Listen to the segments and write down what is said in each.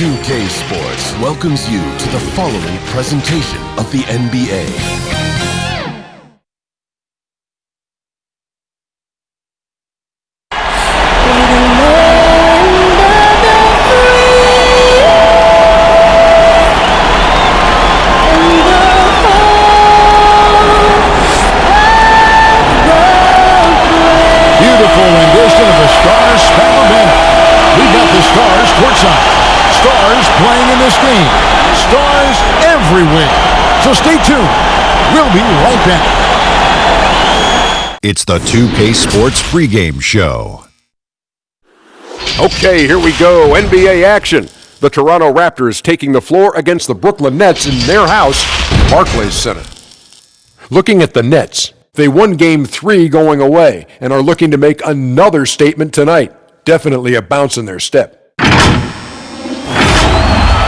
2K Sports welcomes you to the following presentation of the NBA. So stay tuned. We'll be right back. It's the 2K Sports pregame show. Okay, here we go. NBA action. The Toronto Raptors taking the floor against the Brooklyn Nets in their house, Barclays Center. Looking at the Nets, they won Game 3 going away and are looking to make another statement tonight. Definitely a bounce in their step.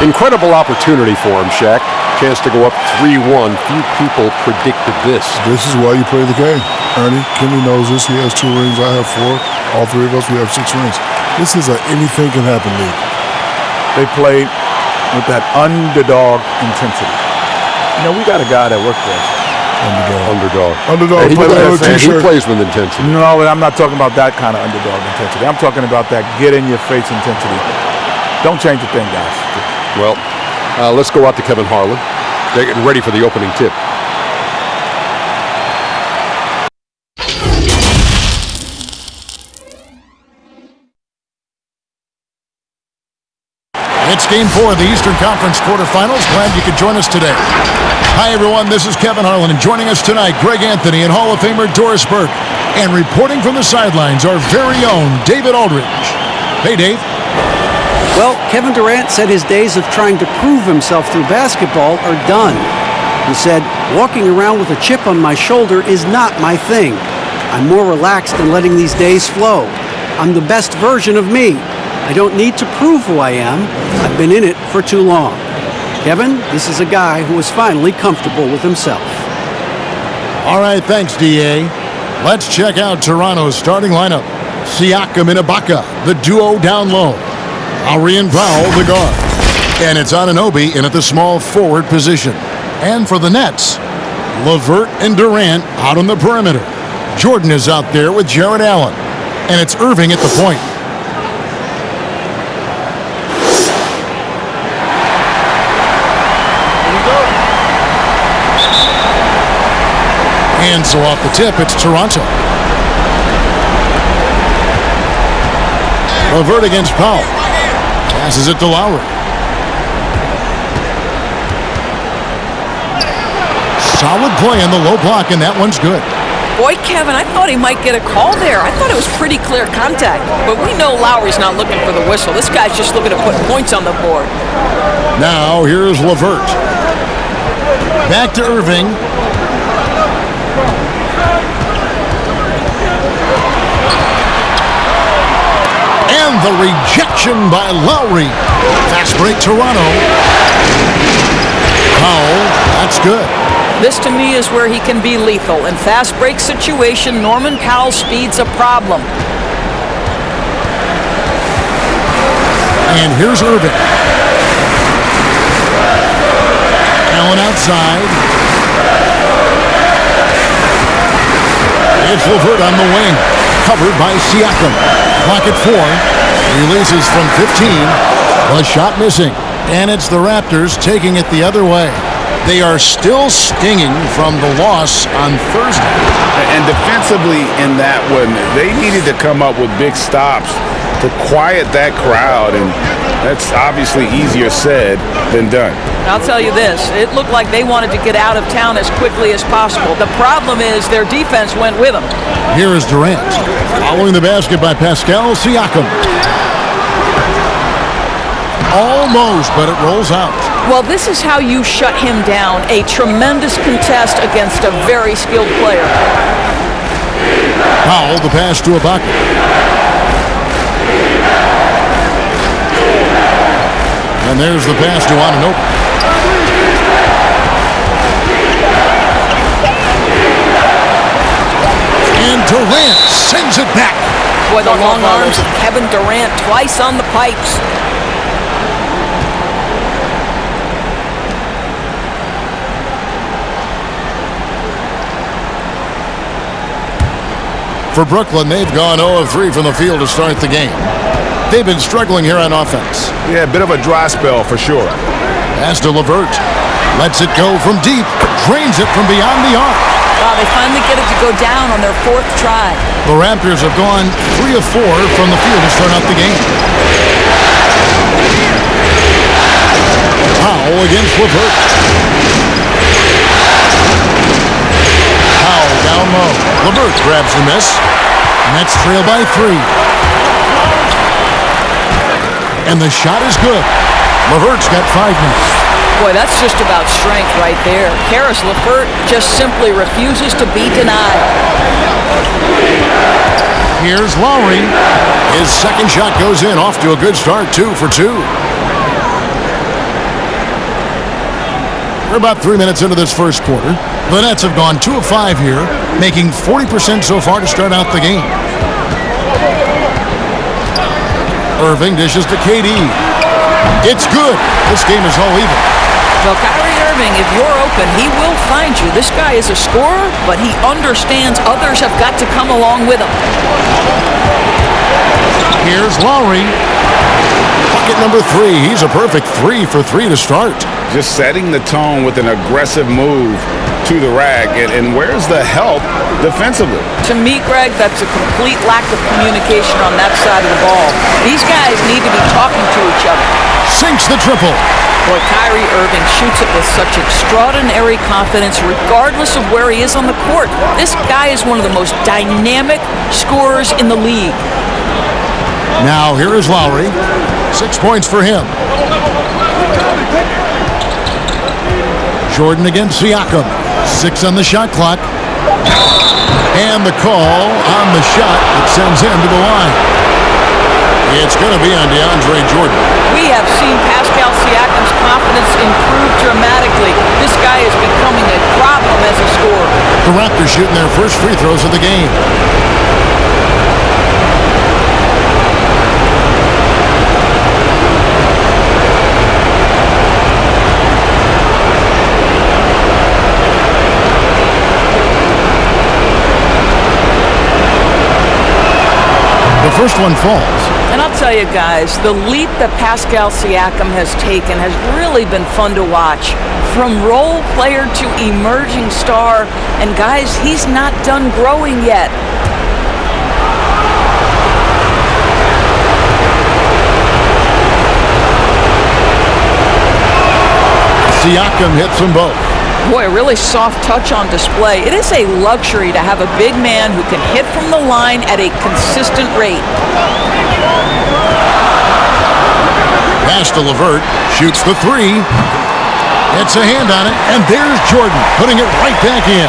Incredible opportunity for him, Shaq. Chance to go up 3-1. Few people predicted this. This is why you play the game, Ernie. Kenny knows this. He has 2 rings. I have 4. All 3 of us, we have 6 rings. This is an anything can happen league. They played with that underdog intensity. You know, we got a guy that worked for us. Underdog. He plays with intensity. No, I'm not talking about that kind of underdog intensity. I'm talking about that get-in-your-face intensity. Don't change a thing, guys. Well, let's go out to Kevin Harlan. They're getting ready for the opening tip. It's Game 4 of the Eastern Conference quarterfinals. Glad you could join us today. Hi, everyone. This is Kevin Harlan, and joining us tonight, Greg Anthony and Hall of Famer Doris Burke. And reporting from the sidelines, our very own David Aldridge. Hey, Dave. Well, Kevin Durant said his days of trying to prove himself through basketball are done. He said, walking around with a chip on my shoulder is not my thing. I'm more relaxed in letting these days flow. I'm the best version of me. I don't need to prove who I am. I've been in it for too long. Kevin, this is a guy who is finally comfortable with himself. All right, thanks, D.A. Let's check out Toronto's starting lineup. Siakam and Ibaka, the duo down low. Lowry and Powell, the guard. And it's Anunoby in at the small forward position. And for the Nets, LeVert and Durant out on the perimeter. Jordan is out there with Jarrett Allen. And it's Irving at the point. And so off the tip, it's Toronto. LeVert against Powell. Passes it to Lowry. Solid play in the low block, and that one's good. Boy, Kevin, I thought he might get a call there. I thought it was pretty clear contact. But we know Lowry's not looking for the whistle. This guy's just looking to put points on the board. Now, here's LeVert. Back to Irving. And the rejection by Lowry. Fast break Toronto. Powell, that's good. This to me is where he can be lethal. In fast break situation, Norman Powell's speed's a problem. And here's Irving. Allen outside. It's LeVert on the wing. Covered by Siakam. Clock at 4. Releases from 15. The shot missing. And it's the Raptors taking it the other way. They are still stinging from the loss on Thursday. And defensively in that one, they needed to come up with big stops to quiet that crowd. And that's obviously easier said than done. I'll tell you this, it looked like they wanted to get out of town as quickly as possible. The problem is their defense went with them. Here is Durant, following the basket by Pascal Siakam. Almost, but it rolls out. Well, this is how you shut him down. A tremendous contest against a very skilled player. Powell, the pass to Ibaka. And there's the pass to Anunoby. And Durant sends it back. Boy, the long arms of Kevin Durant twice on the pipes. For Brooklyn, they've gone 0 of 3 from the field to start the game. They've been struggling here on offense. Yeah, a bit of a dry spell for sure. Pass to LeVert. Lets it go from deep. Drains it from beyond the arc. Wow, they finally get it to go down on their 4th try. The Raptors have gone 3 of 4 from the field to start out the game. Powell against LeVert. Powell down low. LeVert grabs the miss. Nets trail by 3. And the shot is good. LeVert's got 5 minutes. Boy, that's just about strength right there. Karis LeVert just simply refuses to be denied. Here's Lowry. His second shot goes in. Off to a good start. 2 for 2. We're about 3 minutes into this first quarter. The Nets have gone 2 of 5 here, making 40% so far to start out the game. Irving dishes to KD. It's good. This game is all even. Well, Kyrie Irving, if you're open, he will find you. This guy is a scorer, but he understands others have got to come along with him. Here's Lowry. Bucket number 3. He's a perfect 3 for 3 to start. Just setting the tone with an aggressive move to the rack. And where's the help defensively? To me, Greg, that's a complete lack of communication on that side of the ball. These guys need to be talking to each other. Sinks the triple. Boy, Kyrie Irving shoots it with such extraordinary confidence regardless of where he is on the court. This guy is one of the most dynamic scorers in the league. Now here is Lowry. 6 points for him. Jordan against Siakam. 6 on the shot clock. And the call on the shot that sends him to the line. It's going to be on DeAndre Jordan. We have seen Pascal Siakam's confidence improve dramatically. This guy is becoming a problem as a scorer. The Raptors shooting their first free throws of the game. The first one falls. And I'll tell you guys, the leap that Pascal Siakam has taken has really been fun to watch. From role player to emerging star, and guys, he's not done growing yet. Siakam hits them both. Boy, a really soft touch on display. It is a luxury to have a big man who can hit from the line at a consistent rate. Pass to LeVert. Shoots the 3. Gets a hand on it. And there's Jordan putting it right back in.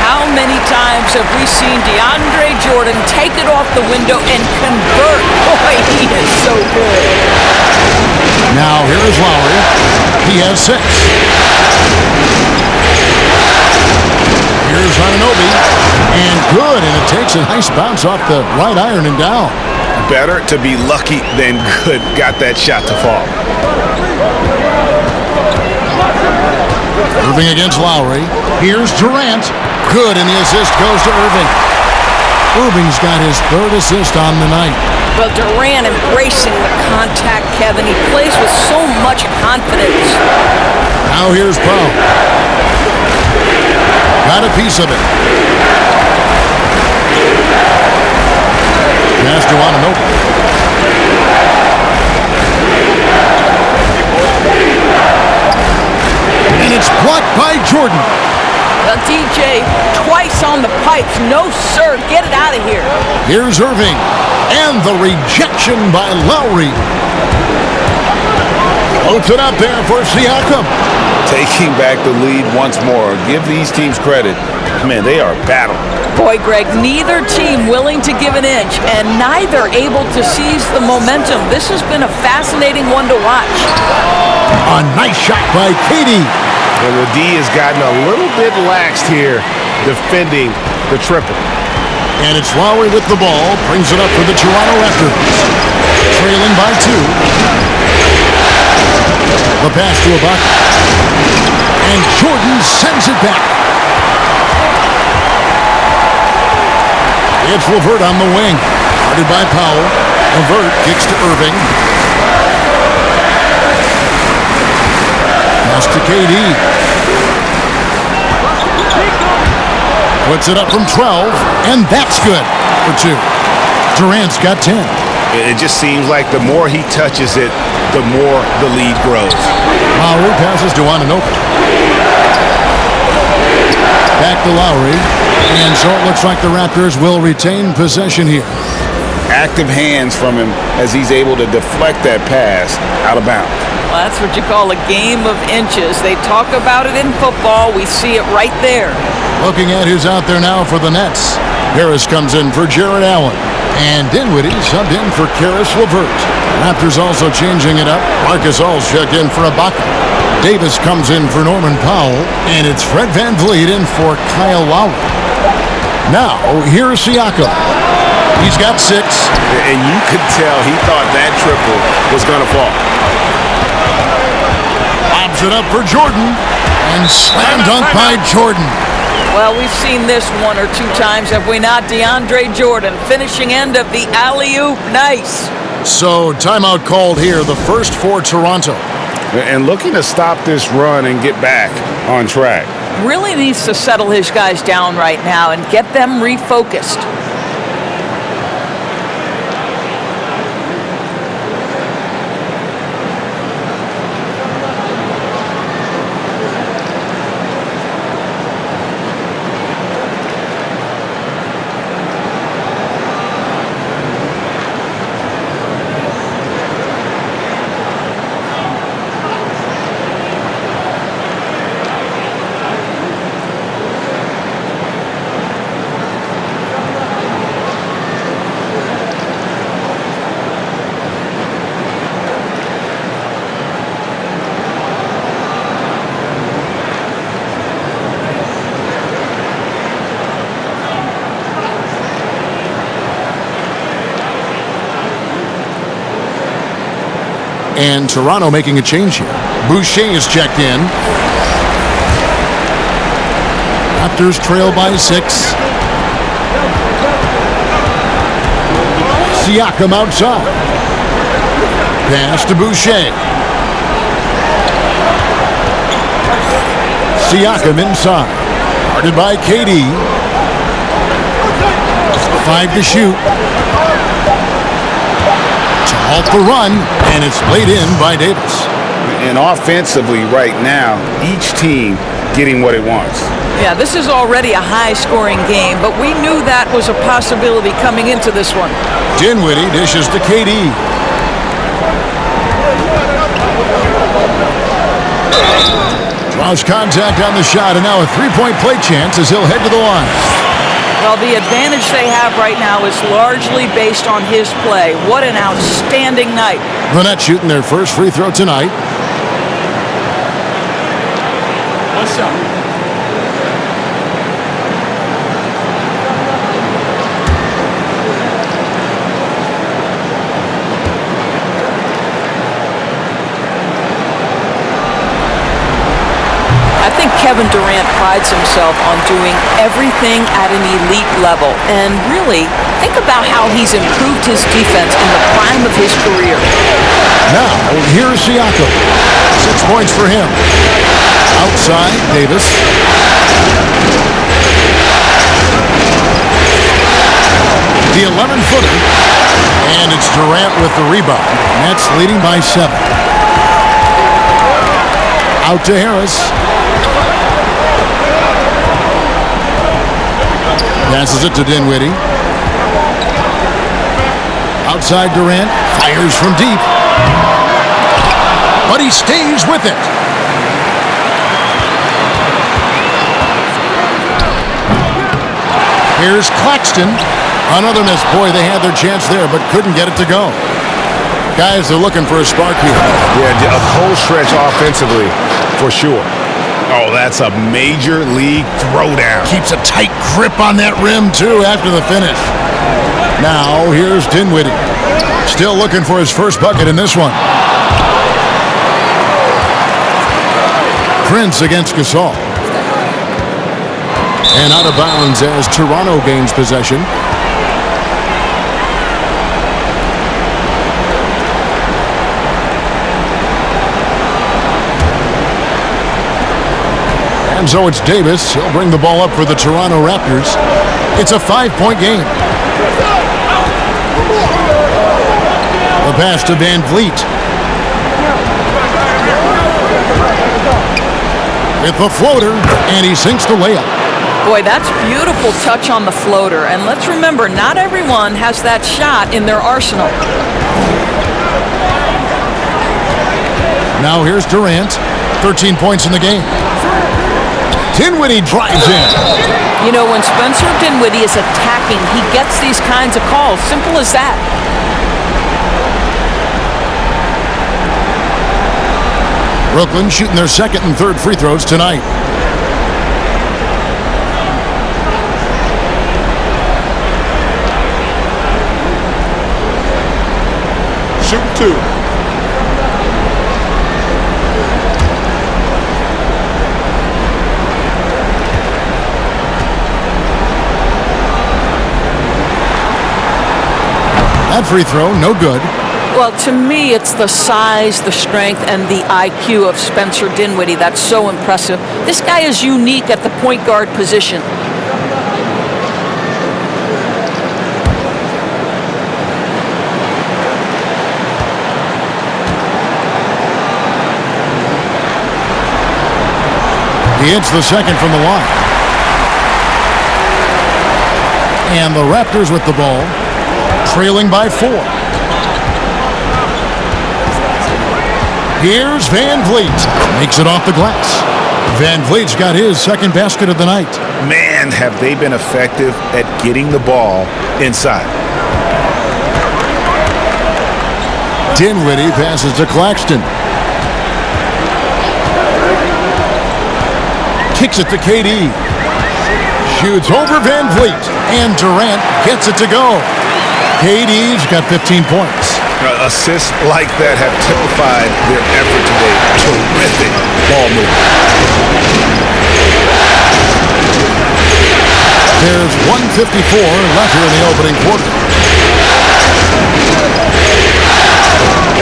How many times have we seen DeAndre Jordan take it off the window and convert? Boy, he is so good. Now here is Lowry. He has 6. Here's Anunoby. And good. And it takes a nice bounce off the right iron and down. Better to be lucky than good. Got that shot to fall. Irving against Lowry. Here's Durant. Good, and the assist goes to Irving. Irving's got his 3rd assist on the night. Well, Durant embracing the contact, Kevin. He plays with so much confidence. Now here's Powell. Got a piece of it. Pass to Anunoby. And it's blocked by Jordan. DJ twice on the pipes. No, sir. Get it out of here. Here's Irving. And the rejection by Lowry. Floats it up there for Siakam. Taking back the lead once more. Give these teams credit. Man, they are battling. Boy, Greg, neither team willing to give an inch and neither able to seize the momentum. This has been a fascinating one to watch. A nice shot by KD. And the D has gotten a little bit laxed here defending the triple. And it's Lowry with the ball. Brings it up for the Toronto Raptors. Trailing by 2. The pass to Ibaka. And Jordan sends it back. It's Levert on the wing. Guarded by Powell. Levert kicks to Irving. Pass to KD. Puts it up from 12, and that's good for 2. Durant's got 10. It just seems like the more he touches it, the more the lead grows. Lowry passes to Anunoby. Back to Lowry. And so it looks like the Raptors will retain possession here. Active hands from him as he's able to deflect that pass out of bounds. Well, that's what you call a game of inches. They talk about it in football. We see it right there. Looking at who's out there now for the Nets. Harris comes in for Jared Allen. And Dinwiddie subbed in for Karis LeVert. Raptors also changing it up. Marcus All's checked in for Ibaka. Davis comes in for Norman Powell. And it's Fred VanVleet in for Kyle Lowry. Now, here's Siakam. He's got 6. And you could tell he thought that triple was going to fall. Lobs it up for Jordan. And slam dunk by Jordan. Well, we've seen this 1 or 2 times, have we not? DeAndre Jordan, finishing end of the alley-oop. Nice. So, timeout called here, the first for Toronto. And looking to stop this run and get back on track. Really needs to settle his guys down right now and get them refocused. And Toronto making a change here. Boucher is checked in. Raptors trail by 6. Siakam outside. Pass to Boucher. Siakam inside. Guarded by KD. 5 to shoot. To halt the run, and it's laid in by Davis. And offensively right now, each team getting what it wants. Yeah, this is already a high-scoring game, but we knew that was a possibility coming into this one. Dinwiddie dishes to KD. Draws contact on the shot, and now a three-point play chance as he'll head to the line. Well, the advantage they have right now is largely based on his play. What an outstanding night. The Nets shooting their first free throw tonight. What's up? I think Kevin Durant prides himself on doing everything at an elite level. And really, think about how he's improved his defense in the prime of his career. Now, here's Siakam. 6 points for him. Outside, Davis. The 11-footer. And it's Durant with the rebound. Nets leading by 7. Out to Harris. Passes it to Dinwiddie. Outside Durant. Fires from deep. But he stays with it. Here's Claxton. Another miss. Boy, they had their chance there, but couldn't get it to go. Guys, they're looking for a spark here. Yeah, a cold stretch offensively, for sure. Oh, that's a major league throwdown. Keeps a tight grip on that rim, too, after the finish. Now, here's Dinwiddie. Still looking for his first bucket in this one. Prince against Gasol. And out of bounds as Toronto gains possession. And so it's Davis. He'll bring the ball up for the Toronto Raptors. It's a 5-point game. The pass to Van Vliet. With the floater, and he sinks the layup. Boy, that's beautiful touch on the floater. And let's remember, not everyone has that shot in their arsenal. Now here's Durant. 13 points in the game. Dinwiddie drives in. You know, when Spencer Dinwiddie is attacking, he gets these kinds of calls. Simple as that. Brooklyn shooting their second and third free throws tonight. Shoot 2. That free throw, no good. Well, to me, it's the size, the strength, and the IQ of Spencer Dinwiddie that's so impressive. This guy is unique at the point guard position. He hits the second from the line. And the Raptors with the ball, trailing by 4. Here's Van Vliet. Makes it off the glass. Van Vliet's got his second basket of the night. Man, have they been effective at getting the ball inside. Dinwiddie passes to Claxton. Kicks it to KD. Shoots over Van Vliet. And Durant gets it to go. KD's got 15 points. Assists like that have typified their effort today. Terrific ball movement. There's 1:54 left here in the opening quarter.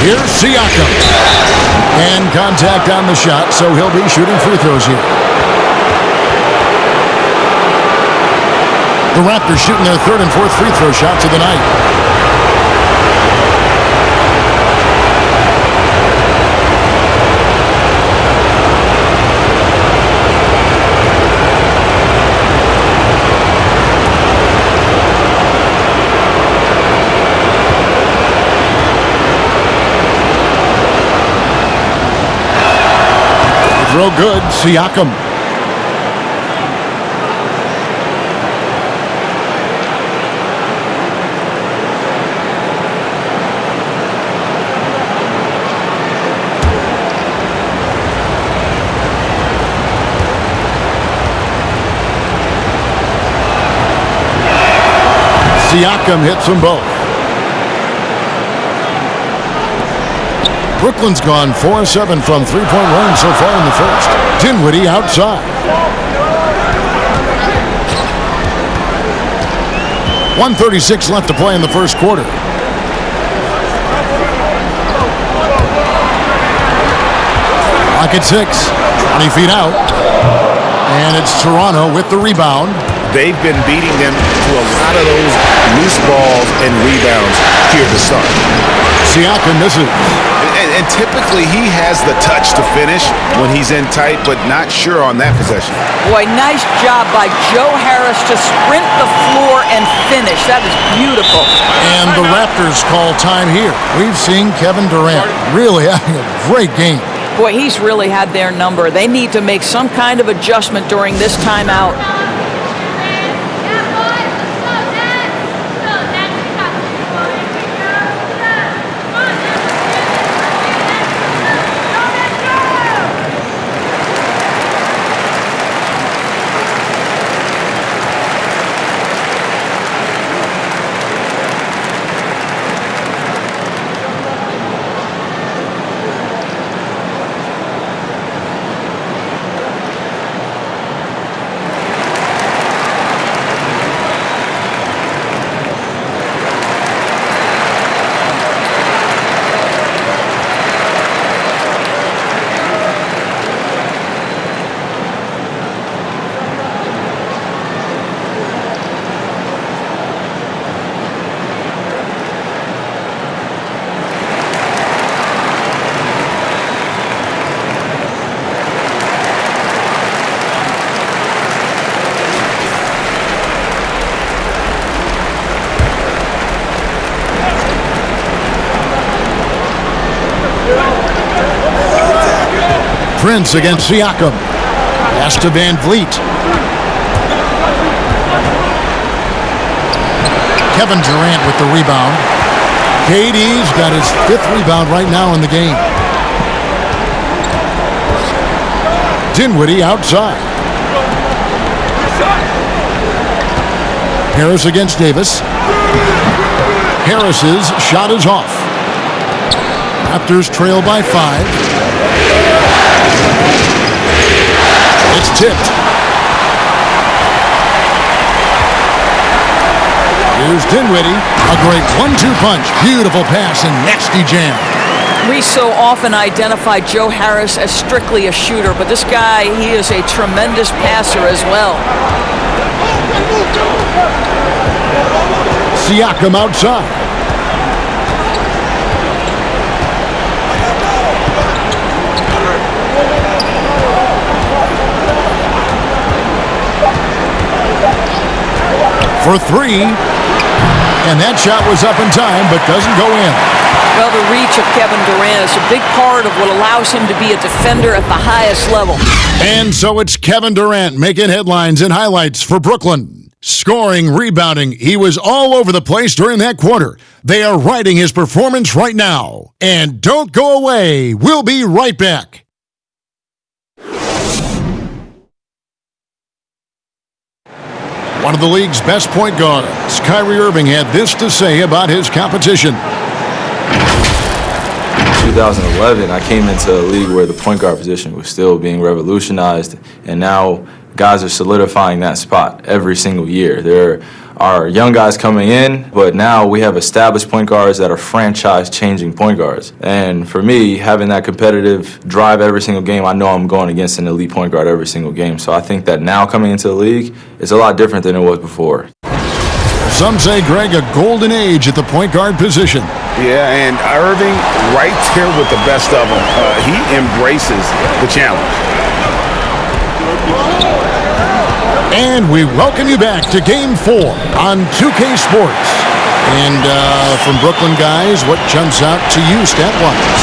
Here's Siakam. And contact on the shot, so he'll be shooting free throws here. The Raptors shooting their third and fourth free throw shots of the night. Throw good, Siakam. Siakam hits them both. Brooklyn's gone 4-7 from three-point range so far in the first. Dinwiddie outside. 1:36 left to play in the first quarter. Clock at 6. 20 feet out. And it's Toronto with the rebound. They've been beating them to a lot of those loose balls and rebounds here to start. Siakam misses. And typically he has the touch to finish when he's in tight, but not sure on that possession. Boy, nice job by Joe Harris to sprint the floor and finish. That is beautiful. And the Raptors call time here. We've seen Kevin Durant really having a great game. Boy, he's really had their number. They need to make some kind of adjustment during this timeout. Prince against Siakam. Pass to Van Vliet. Kevin Durant with the rebound. KD's got his 5th rebound right now in the game. Dinwiddie outside. Harris against Davis. Harris's shot is off. Raptors trail by 5. It's tipped. Here's Dinwiddie. A great 1-2 punch. Beautiful pass and nasty jam. We so often identify Joe Harris as strictly a shooter, but this guy, he is a tremendous passer as well. Siakam outside. For 3. And that shot was up in time, but doesn't go in. Well, the reach of Kevin Durant is a big part of what allows him to be a defender at the highest level. And so it's Kevin Durant making headlines and highlights for Brooklyn. Scoring, rebounding, he was all over the place during that quarter. They are riding his performance right now. And don't go away. We'll be right back. One of the league's best point guards, Kyrie Irving, had this to say about his competition. 2011, I came into a league where the point guard position was still being revolutionized, and now guys are solidifying that spot every single year. There are young guys coming in, but now we have established point guards that are franchise-changing point guards. And for me, having that competitive drive every single game, I know I'm going against an elite point guard every single game. So I think that now coming into the league, it's a lot different than it was before. Some say, Greg, a golden age at the point guard position. Yeah, and Irving right there with the best of them. He embraces the challenge. And we welcome you back to Game 4 on 2K Sports. And from Brooklyn guys, what jumps out to you stat-wise?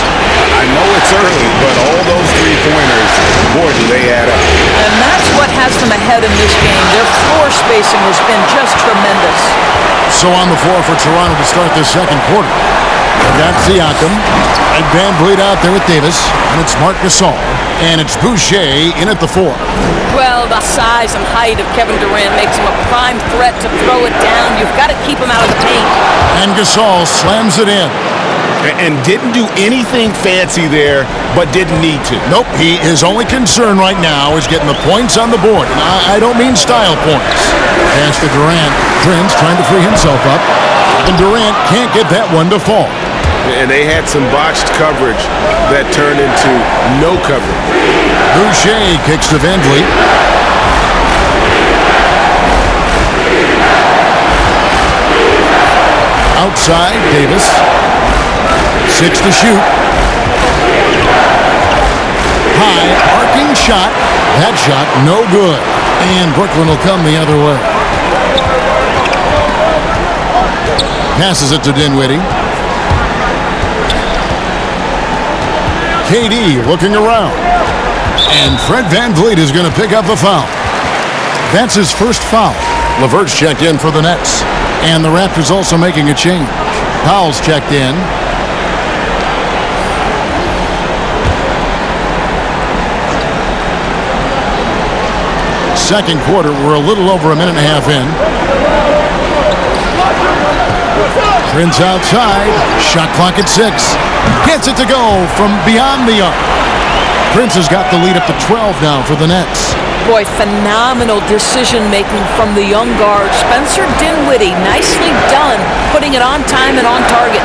I know it's early, but all those three-pointers, boy, do they add up. And that's what has them ahead in this game. Their floor spacing has been just tremendous. So on the floor for Toronto to start this second quarter. They've got Siakam and Van Vliet out there with Davis, and it's Marc Gasol, and it's Boucher in at the 4. Well, the size and height of Kevin Durant makes him a prime threat to throw it down. You've got to keep him out of the paint. And Gasol slams it in. And didn't do anything fancy there, but didn't need to. Nope, his only concern right now is getting the points on the board. And I don't mean style points. Pass to Durant. Prince trying to free himself up. And Durant can't get that one to fall. And they had some botched coverage that turned into no coverage. Boucher kicks to Van Vliet. Outside, Davis. 6 to shoot. High, arcing shot. That shot, no good. And Brooklyn will come the other way. Passes it to Dinwiddie. KD looking around. And Fred Van Vliet is going to pick up a foul. That's his first foul. LeVert's checked in for the Nets. And the Raptors also making a change. Powell's checked in. Second quarter, we're a little over a minute and a half in. Prince outside. Shot clock at 6. Gets it to go from beyond the arc. Prince has got the lead up to 12 now for the Nets. Boy, phenomenal decision-making from the young guard. Spencer Dinwiddie, nicely done, putting it on time and on target.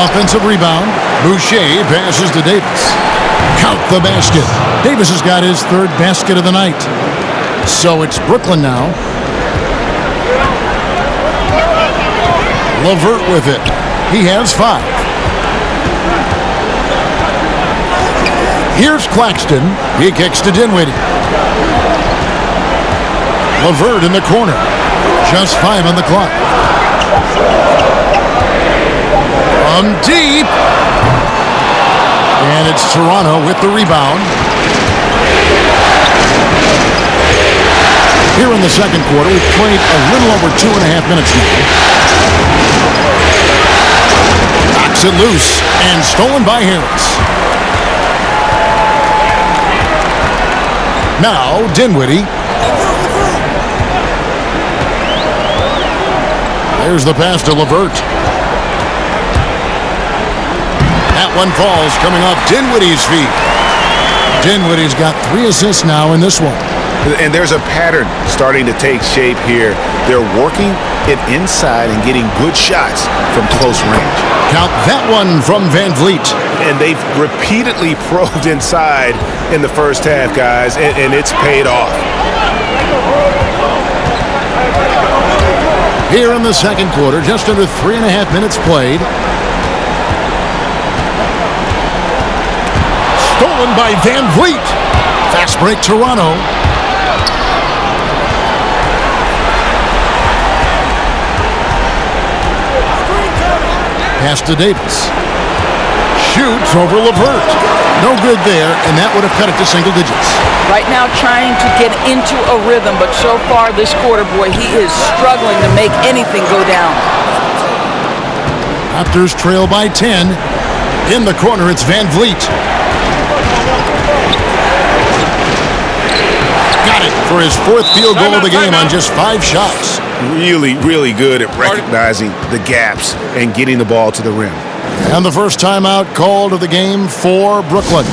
Offensive rebound. Boucher passes to Davis. Count the basket. Davis has got his 3rd basket of the night. So it's Brooklyn now. LeVert with it. He has 5. Here's Claxton. He kicks to Dinwiddie. LeVert in the corner. Just 5 on the clock. From deep. And it's Toronto with the rebound. Here in the second quarter, we've played a little over 2.5 minutes now. Knocks it loose and stolen by Harris. Now, Dinwiddie. There's the pass to LeVert. That one falls coming off Dinwiddie's feet. Dinwiddie's got 3 assists now in this one. And there's a pattern starting to take shape here. They're working it inside and getting good shots from close range. Count that one from Van Vliet. And they've repeatedly probed inside in the first half, guys, and it's paid off. Here in the second quarter, just under 3.5 minutes played. Stolen by Van Vliet. Fast break, Toronto. Pass to Davis. Shoots over LeVert. No good there, and that would have cut it to single digits. Right now trying to get into a rhythm, but so far this quarter, boy, he is struggling to make anything go down. Raptors trail by 10. In the corner, it's Van Vliet. Got it for his 4th field goal of the game on just 5 shots. Really, really good at recognizing the gaps and getting the ball to the rim. And the first timeout called of the game for Brooklyn.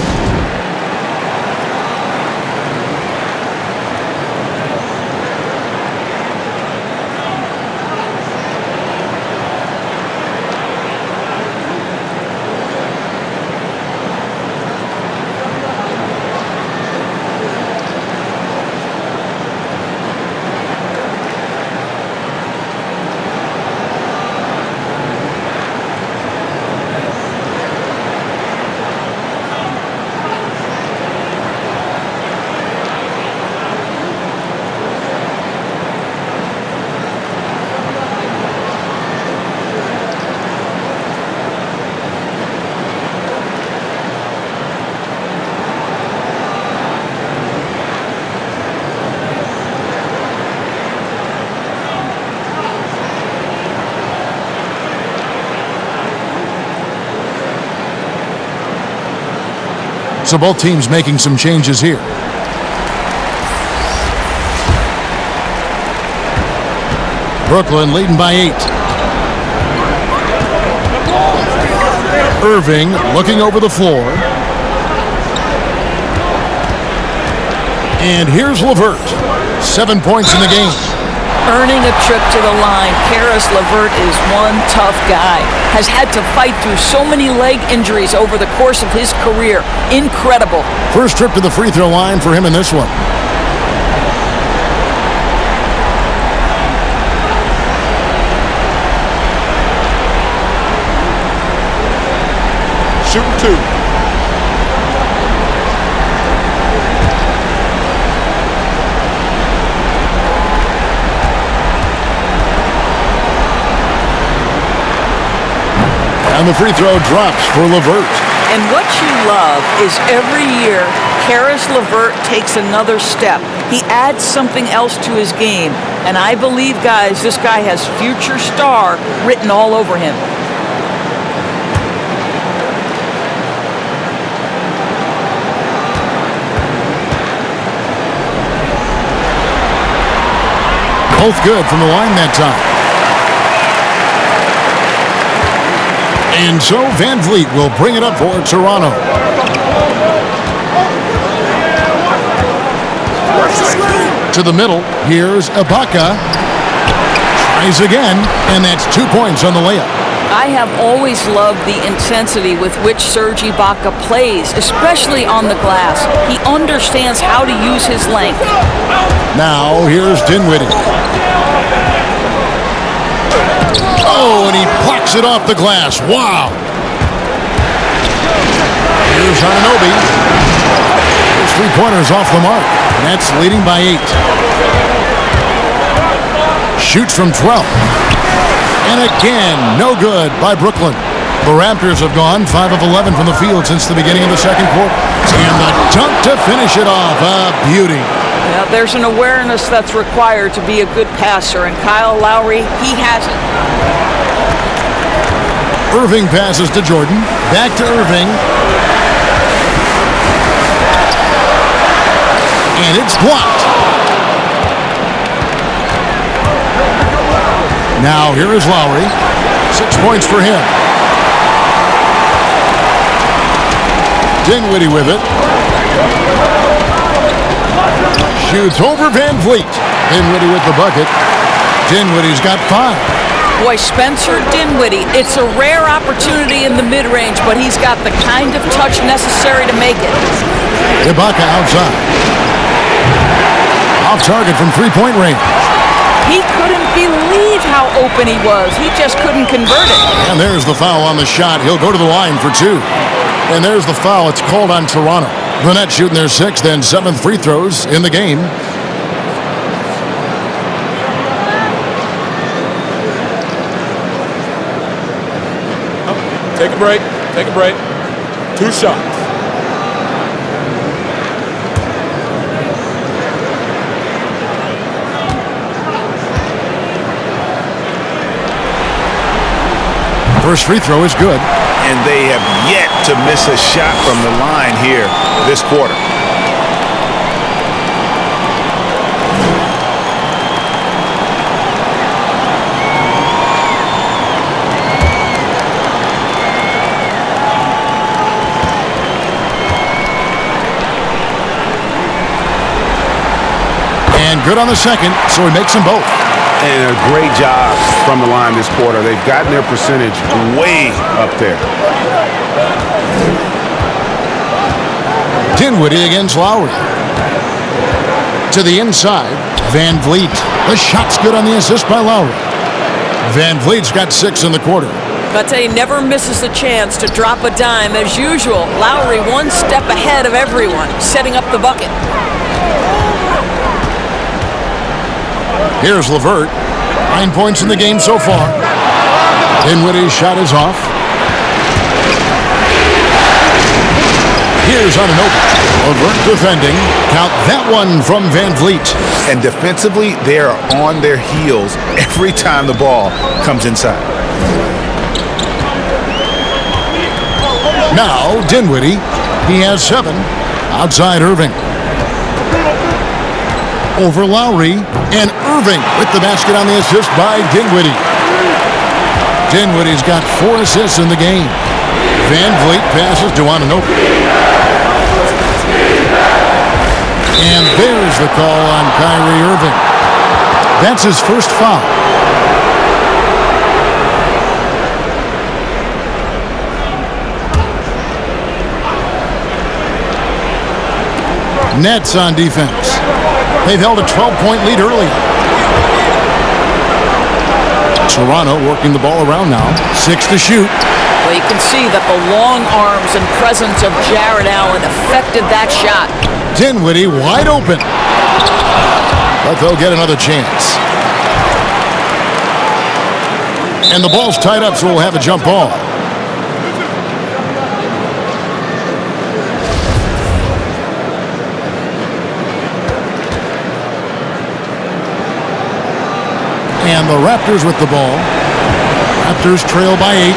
So both teams making some changes here. Brooklyn leading by 8. Irving looking over the floor. And here's LeVert. 7 points in the game. Earning a trip to the line, Caris LeVert is one tough guy. Has had to fight through so many leg injuries over the course of his career. Incredible. First trip to the free throw line for him in this one. Shooting 2. And the free throw drops for LeVert. And what you love is every year, Caris LeVert takes another step. He adds something else to his game. And I believe, guys, this guy has future star written all over him. Both good from the line that time. And so Van Vliet will bring it up for Toronto. To the middle, here's Ibaka. Tries again, and that's 2 points on the layup. I have always loved the intensity with which Serge Ibaka plays, especially on the glass. He understands how to use his length. Now, here's Dinwiddie. Oh, and he plucks it off the glass. Wow. Here's Anunoby. His 3-pointers off the mark. And that's leading by 8. Shoots from 12. And again, no good by Brooklyn. The Raptors have gone 5 of 11 from the field since the beginning of the second quarter. And the dunk to finish it off. A beauty. Yeah, there's an awareness that's required to be a good passer, and Kyle Lowry, he has it. Irving passes to Jordan. Back to Irving. And it's blocked. Now here is Lowry. 6 points for him. Dinwiddie with it. Shoots over Van Vliet. Dinwiddie with the bucket. Dinwiddie's got 5. Boy, Spencer Dinwiddie, it's a rare opportunity in the mid-range, but he's got the kind of touch necessary to make it. Ibaka outside. Off target from three-point range. He couldn't believe how open he was. He just couldn't convert it. And there's the foul on the shot. He'll go to the line for 2. And there's the foul. It's called on Toronto. The Nets shooting their 6th and 7th free throws in the game. Take a break. Take a break. 2 shots. First free throw is good. And they have yet to miss a shot from the line here this quarter. And good on the second, so he makes them both. And a great job from the line this quarter. They've gotten their percentage way up there. Dinwiddie against Lowry. To the inside, Van Vliet. The shot's good on the assist by Lowry. Van Vliet's got 6 in the quarter. I tell you, never misses a chance to drop a dime. As usual, Lowry 1 step ahead of everyone, setting up the bucket. Here's LeVert. 9 points in the game so far. Dinwiddie's shot is off. Here's on an open. LeVert defending. Count that one from Van Vliet. And defensively, they are on their heels every time the ball comes inside. Now, Dinwiddie. He has 7. Outside Irving. Over Lowry, and Irving with the basket on the assist by Dinwiddie. Dinwiddie's got 4 assists in the game. Van Vliet passes to Anunoby. And there's the call on Kyrie Irving. That's his first foul. Nets on defense. They've held a 12-point lead earlier. Toronto working the ball around now. 6 to shoot. Well, you can see that the long arms and presence of Jared Allen affected that shot. Dinwiddie wide open. But they'll get another chance. And the ball's tied up, so we'll have a jump ball. And the Raptors with the ball. Raptors trail by 8.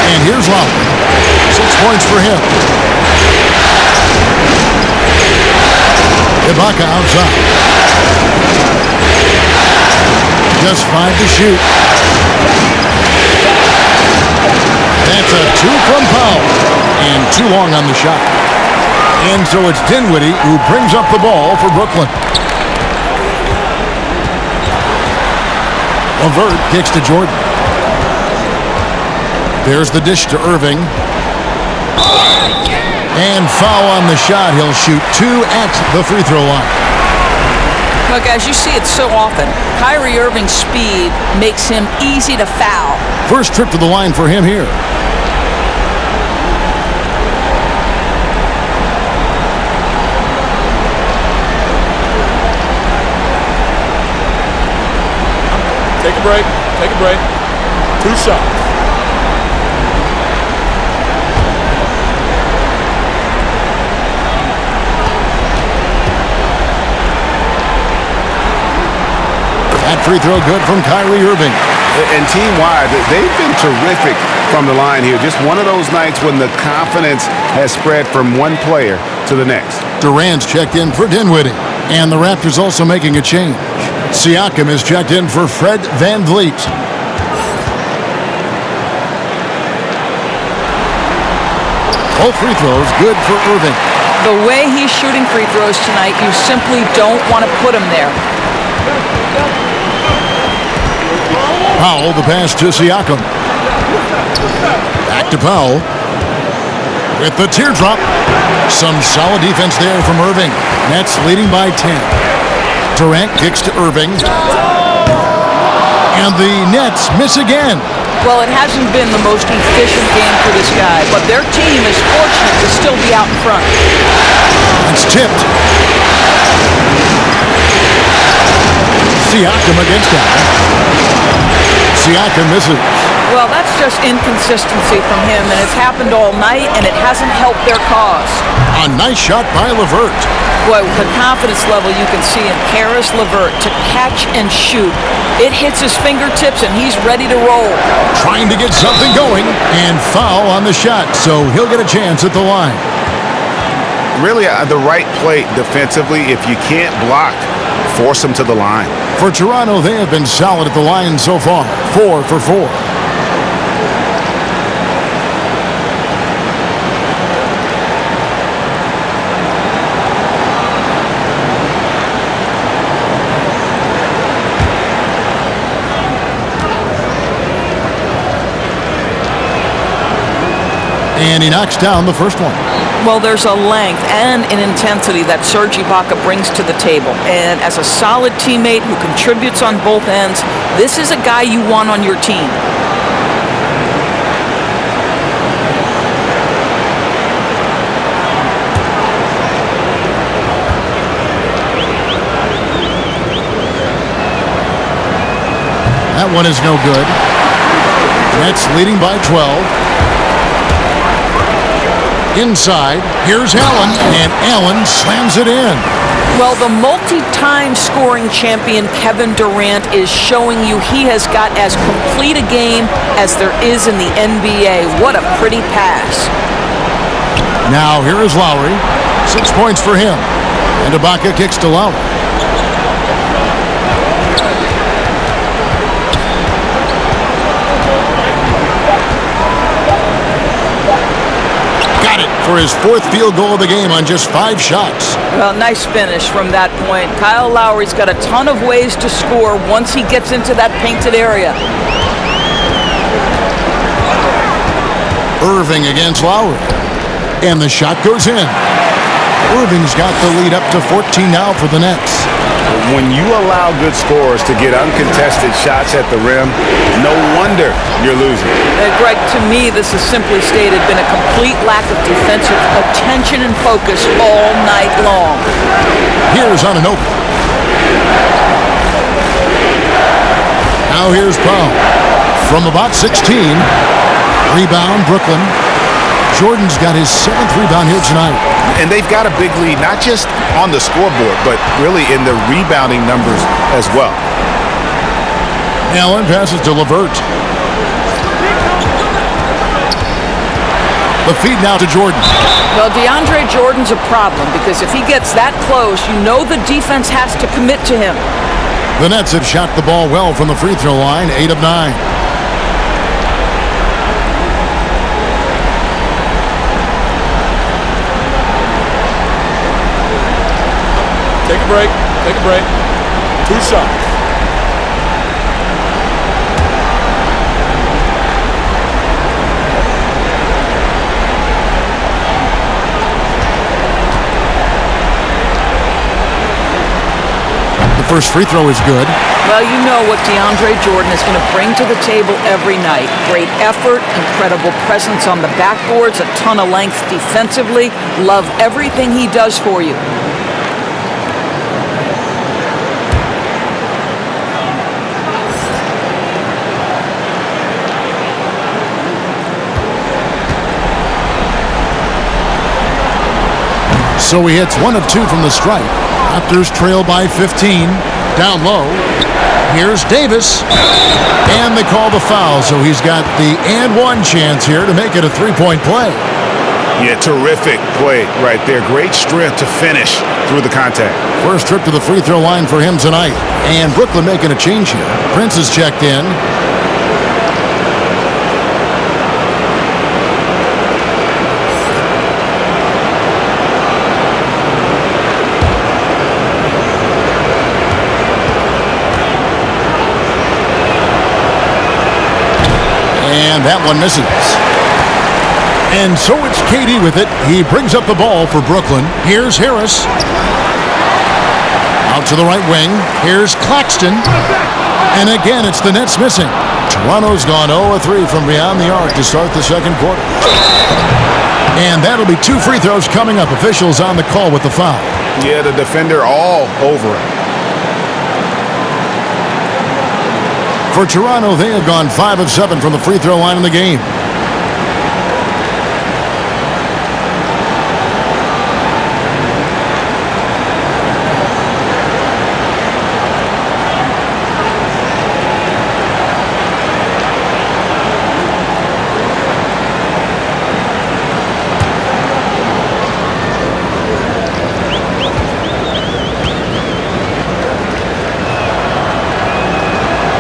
And here's Lowry. 6 points for him. Ibaka outside. Just 5 to shoot. That's a 2 from Powell. And too long on the shot. And so it's Dinwiddie who brings up the ball for Brooklyn. LeVert kicks to Jordan. There's the dish to Irving. And foul on the shot. He'll shoot 2 at the free throw line. Look, as you see it so often, Kyrie Irving's speed makes him easy to foul. First trip to the line for him here. Take a break. Take a break. 2 shots. That free throw good from Kyrie Irving. And team-wide, they've been terrific from the line here. Just one of those nights when the confidence has spread from one player to the next. Durant's checked in for Dinwiddie. And the Raptors also making a change. Siakam is checked in for Fred VanVleet. Both free throws good for Irving. The way he's shooting free throws tonight, you simply don't want to put him there. Powell, the pass to Siakam. Back to Powell. With the teardrop. Some solid defense there from Irving. Nets leading by 10. Durant kicks to Irving. And the Nets miss again. Well, it hasn't been the most efficient game for this guy, but their team is fortunate to still be out in front. It's tipped. Siakam against Allen. Siakam misses. Well, that's just inconsistency from him, and it's happened all night, and it hasn't helped their cause. A nice shot by LeVert. Boy, with the confidence level you can see in Karis LeVert to catch and shoot. It hits his fingertips, and he's ready to roll. Trying to get something going, and foul on the shot, so he'll get a chance at the line. Really, the right play defensively. If you can't block, force him to the line. For Toronto, they have been solid at the line so far. 4 for 4. And he knocks down the first one. Well, there's a length and an intensity that Serge Ibaka brings to the table. And as a solid teammate who contributes on both ends, this is a guy you want on your team. That one is no good. Nets leading by 12. Inside, here's Allen, and Allen slams it in. Well, the multi-time scoring champion Kevin Durant is showing you he has got as complete a game as there is in the NBA. What a pretty pass. Now here is Lowry. 6 points for him. And Ibaka kicks to Lowry. For his 4th field goal of the game on just 5 shots. Well, nice finish from that point. Kyle Lowry's got a ton of ways to score once he gets into that painted area. Irving against Lowry. And the shot goes in. Irving's got the lead up to 14 now for the Nets. When you allow good scorers to get uncontested shots at the rim, no wonder you're losing. Greg, to me, this has simply stated been a complete lack of defensive attention and focus all night long. Here's Anunoby. Now here's Powell. From about 16. Rebound, Brooklyn. Jordan's got his 7th rebound here tonight. And they've got a big lead, not just on the scoreboard, but really in the rebounding numbers as well. Allen passes to LeVert. The feed now to Jordan. Well, DeAndre Jordan's a problem because if he gets that close, you know the defense has to commit to him. The Nets have shot the ball well from the free throw line, 8 of 9. Take a break. Take a break. 2 shots. The first free throw is good. Well, you know what DeAndre Jordan is going to bring to the table every night. Great effort, incredible presence on the backboards, a ton of length defensively. Love everything he does for you. So he hits 1 of 2 from the stripe. Raptors trail by 15. Down low. Here's Davis. And they call the foul, so he's got the and one chance here to make it a three-point play. Yeah, terrific play right there. Great strength to finish through the contact. First trip to the free throw line for him tonight. And Brooklyn making a change here. Prince is checked in. And that one misses. And so it's KD with it. He brings up the ball for Brooklyn. Here's Harris. Out to the right wing. Here's Claxton. And again, it's the Nets missing. Toronto's gone 0-3 from beyond the arc to start the second quarter. And that'll be 2 free throws coming up. Officials on the call with the foul. Yeah, the defender all over it. For Toronto, they have gone 5 of 7 from the free throw line in the game.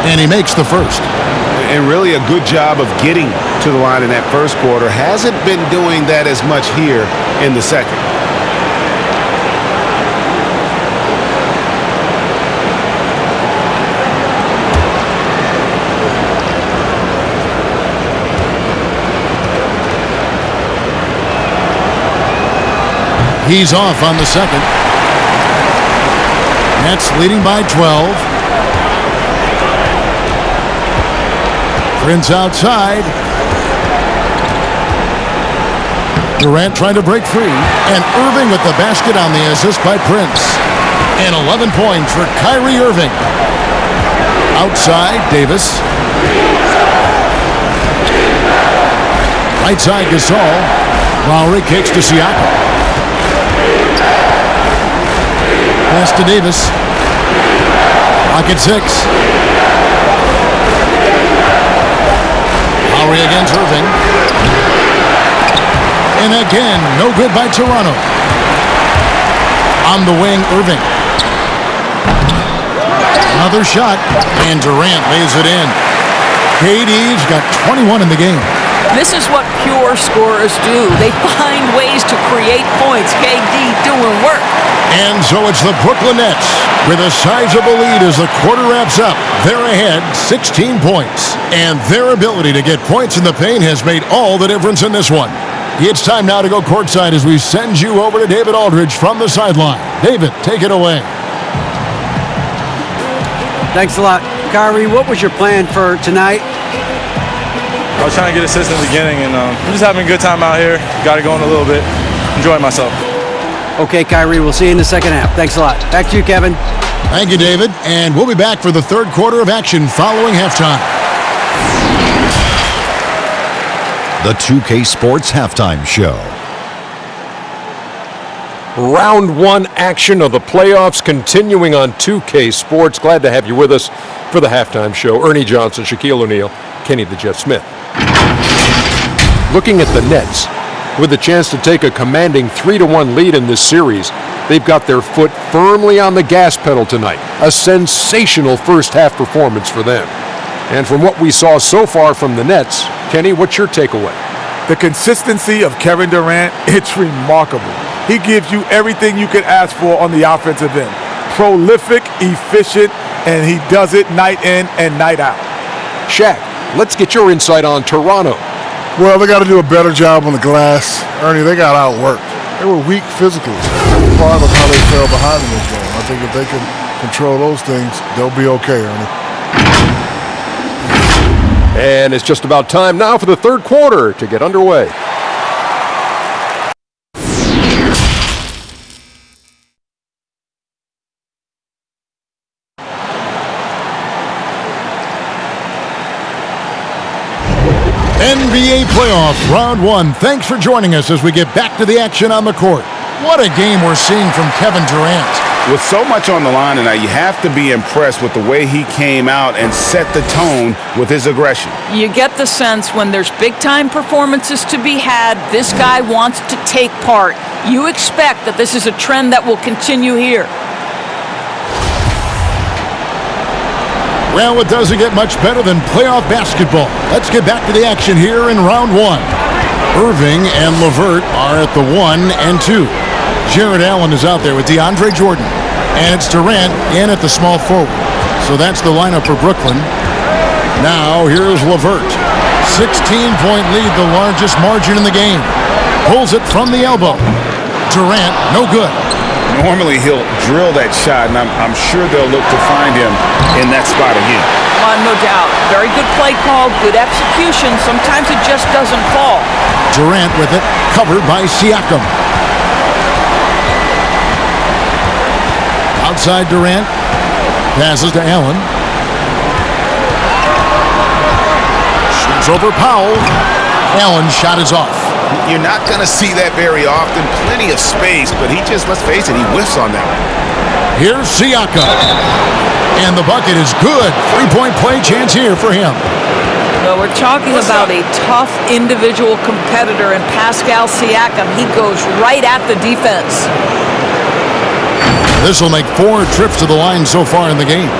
And he makes the first. And really a good job of getting to the line in that first quarter. Hasn't been doing that as much here in the second. He's off on the second. Nets leading by 12. Prince outside. Durant trying to break free. And Irving with the basket on the assist by Prince. And 11 points for Kyrie Irving. Outside, Davis. Right side, Gasol. Lowry kicks to Siakam. Pass to Davis. Clock at 6. Lowry against Irving. And again, no good by Toronto. On the wing, Irving. Another shot, and Durant lays it in. KD's got 21 in the game. This is what pure scorers do. They find ways to create points. KD doing work. And so it's the Brooklyn Nets with a sizable lead as the quarter wraps up. They're ahead 16 points. And their ability to get points in the paint has made all the difference in this one. It's time now to go courtside as we send you over to David Aldridge from the sideline. David, take it away. Thanks a lot. Kyrie, what was your plan for tonight? I was trying to get assists in the beginning, and I'm just having a good time out here. Got it going a little bit. Enjoying myself. Okay, Kyrie, we'll see you in the second half. Thanks a lot. Back to you, Kevin. Thank you, David. And we'll be back for the third quarter of action following halftime. The 2K Sports Halftime Show. Round 1 action of the playoffs continuing on 2K Sports. Glad to have you with us for the halftime show. Ernie Johnson, Shaquille O'Neal, Kenny the Jet Smith. Looking at the Nets, with a chance to take a commanding 3-1 lead in this series, they've got their foot firmly on the gas pedal tonight. A sensational first half performance for them. And from what we saw so far from the Nets, Kenny, what's your takeaway? The consistency of Kevin Durant, it's remarkable. He gives you everything you could ask for on the offensive end. Prolific, efficient, and he does it night in and night out. Shaq, let's get your insight on Toronto. Well, they got to do a better job on the glass. Ernie, they got outworked. They were weak physically. Part of how they fell behind in this game. I think if they can control those things, they'll be okay, Ernie. And it's just about time now for the third quarter to get underway. NBA playoffs, round 1. Thanks for joining us as we get back to the action on the court. What a game we're seeing from Kevin Durant. With so much on the line tonight, you have to be impressed with the way he came out and set the tone with his aggression. You get the sense when there's big-time performances to be had, this guy wants to take part. You expect that this is a trend that will continue here. Well, it doesn't get much better than playoff basketball. Let's get back to the action here in round one. Irving and LeVert are at the 1 and 2. Jared Allen is out there with DeAndre Jordan. And it's Durant in at the small forward. So that's the lineup for Brooklyn. Now, here's LeVert. 16-point lead, the largest margin in the game. Pulls it from the elbow. Durant, no good. Normally, he'll drill that shot, and I'm sure they'll look to find him in that spot again. No doubt. Very good play call, good execution. Sometimes it just doesn't fall. Durant with it, covered by Siakam. Outside Durant, passes to Allen. Shoots over Powell. Allen's shot is off. You're not going to see that very often. Plenty of space, but he just, let's face it, he whiffs on that. Here's Siakam. And the bucket is good. 3-point play chance here for him. Well, we're talking about a tough individual competitor in Pascal Siakam. He goes right at the defense. This will make 4 trips to the line so far in the game.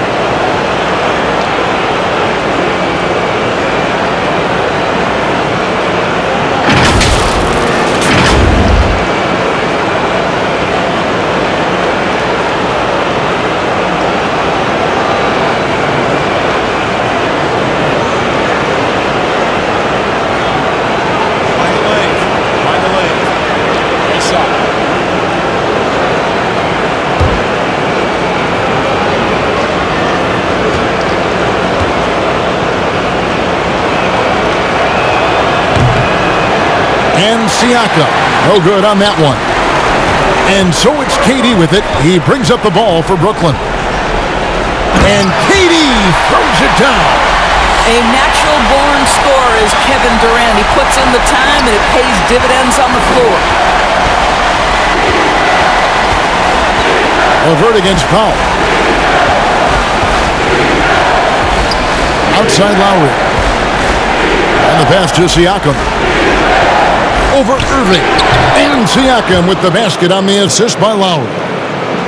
And Siakam, no good on that one. And so it's KD with it. He brings up the ball for Brooklyn. And KD throws it down. A natural-born scorer is Kevin Durant. He puts in the time, and it pays dividends on the floor. LeVert against Powell. Outside Lowry. And the pass to Siakam. Over Irving. And Siakam with the basket on the assist by Lowry.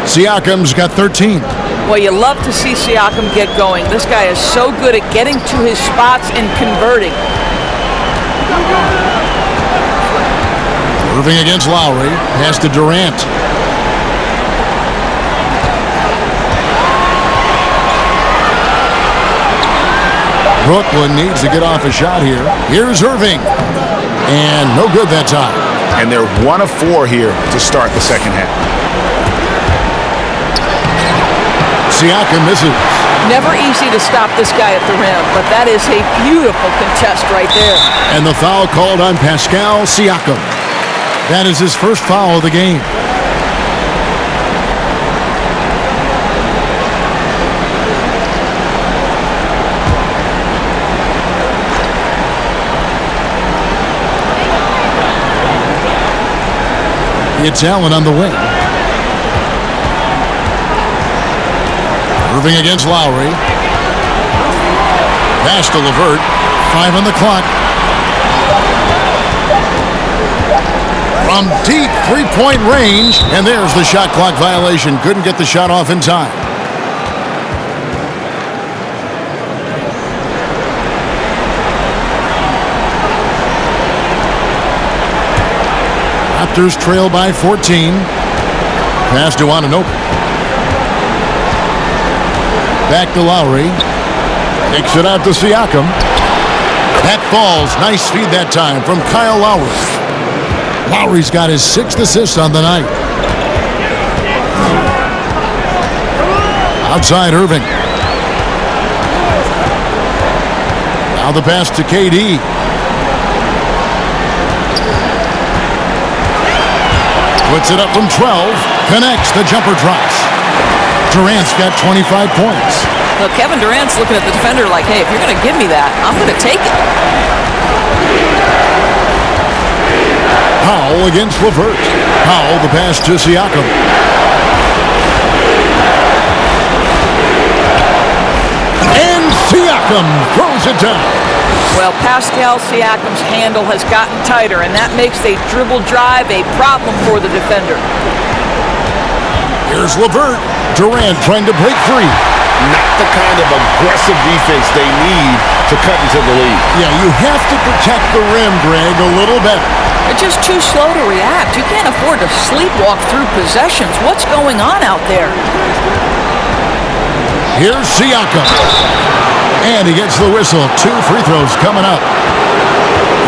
Siakam's got 13. Well, you love to see Siakam get going. This guy is so good at getting to his spots and converting. Irving against Lowry. Pass to Durant. Brooklyn needs to get off a shot here. Here's Irving. And no good that time. And they're 1 of 4 here to start the second half. Siakam misses. Never easy to stop this guy at the rim, but that is a beautiful contest right there. And the foul called on Pascal Siakam. That is his first foul of the game. It's Allen on the wing. Irving against Lowry. Pass to LeVert. 5 on the clock. From deep 3-point range. And there's the shot clock violation. Couldn't get the shot off in time. Raptors trail by 14. Pass to Anunoby. Back to Lowry. Takes it out to Siakam. That falls. Nice feed that time from Kyle Lowry. Lowry's got his 6th assist on the night. Outside Irving. Now the pass to KD. Puts it up from 12. Connects. The jumper drops. Durant's got 25 points. Well, Kevin Durant's looking at the defender like, hey, if you're going to give me that, I'm going to take it. Powell against LeVert. Powell the pass to Siakam. And Siakam throws it down. Well, Pascal Siakam's handle has gotten tighter, and that makes a dribble drive a problem for the defender. Here's LeVert. Durant trying to break free. Not the kind of aggressive defense they need to cut into the lead. Yeah, you have to protect the rim, Greg, a little better. They're just too slow to react. You can't afford to sleepwalk through possessions. What's going on out there? Here's Siakam. And he gets the whistle. 2 free throws coming up.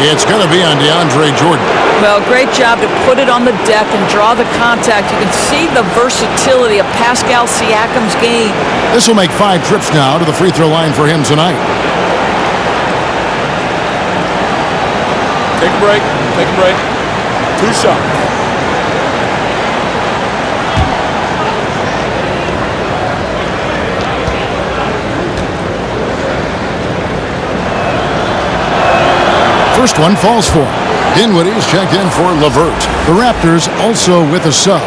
It's going to be on DeAndre Jordan. Well, great job to put it on the deck and draw the contact. You can see the versatility of Pascal Siakam's game. This will make 5 trips now to the free throw line for him tonight. Take a break. Take a break. 2 shots. First one falls for him. Dinwiddie's checked in for LeVert. The Raptors also with a sub.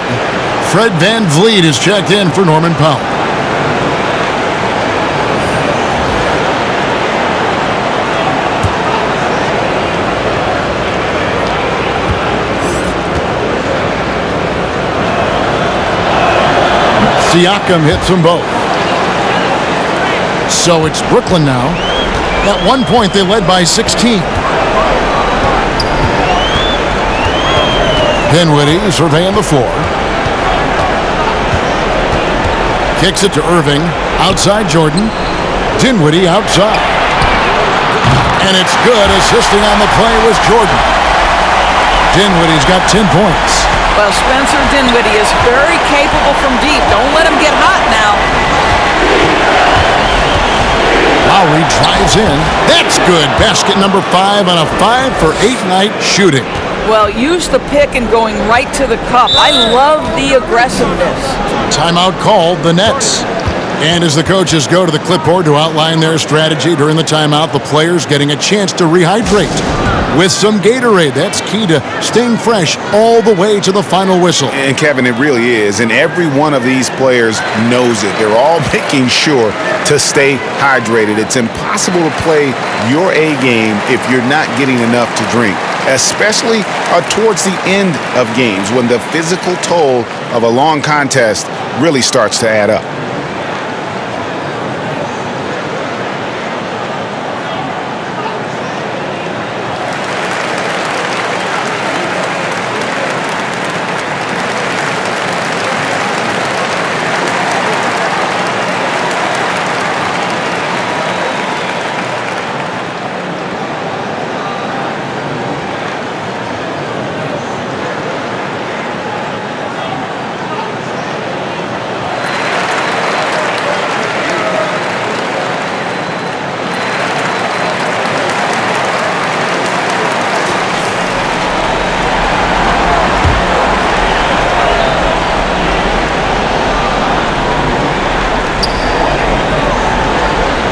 Fred VanVleet is checked in for Norman Powell. Siakam hits them both. So it's Brooklyn now. At one point they led by 16. Dinwiddie surveying the floor. Kicks it to Irving. Outside Jordan. Dinwiddie outside. And it's good. Assisting on the play was Jordan. Dinwiddie's got 10 points. Well, Spencer Dinwiddie is very capable from deep. Don't let him get hot now. Lowry drives in. That's good. Basket number 5 on a 5 for 8 night shooting. Well, use the pick and going right to the cup. I love the aggressiveness. Timeout called, the Nets. And as the coaches go to the clipboard to outline their strategy during the timeout, the players getting a chance to rehydrate with some Gatorade. That's key to staying fresh all the way to the final whistle. And Kevin, it really is. And every one of these players knows it. They're all making sure to stay hydrated. It's impossible to play your A game if you're not getting enough to drink, especially towards the end of games when the physical toll of a long contest really starts to add up.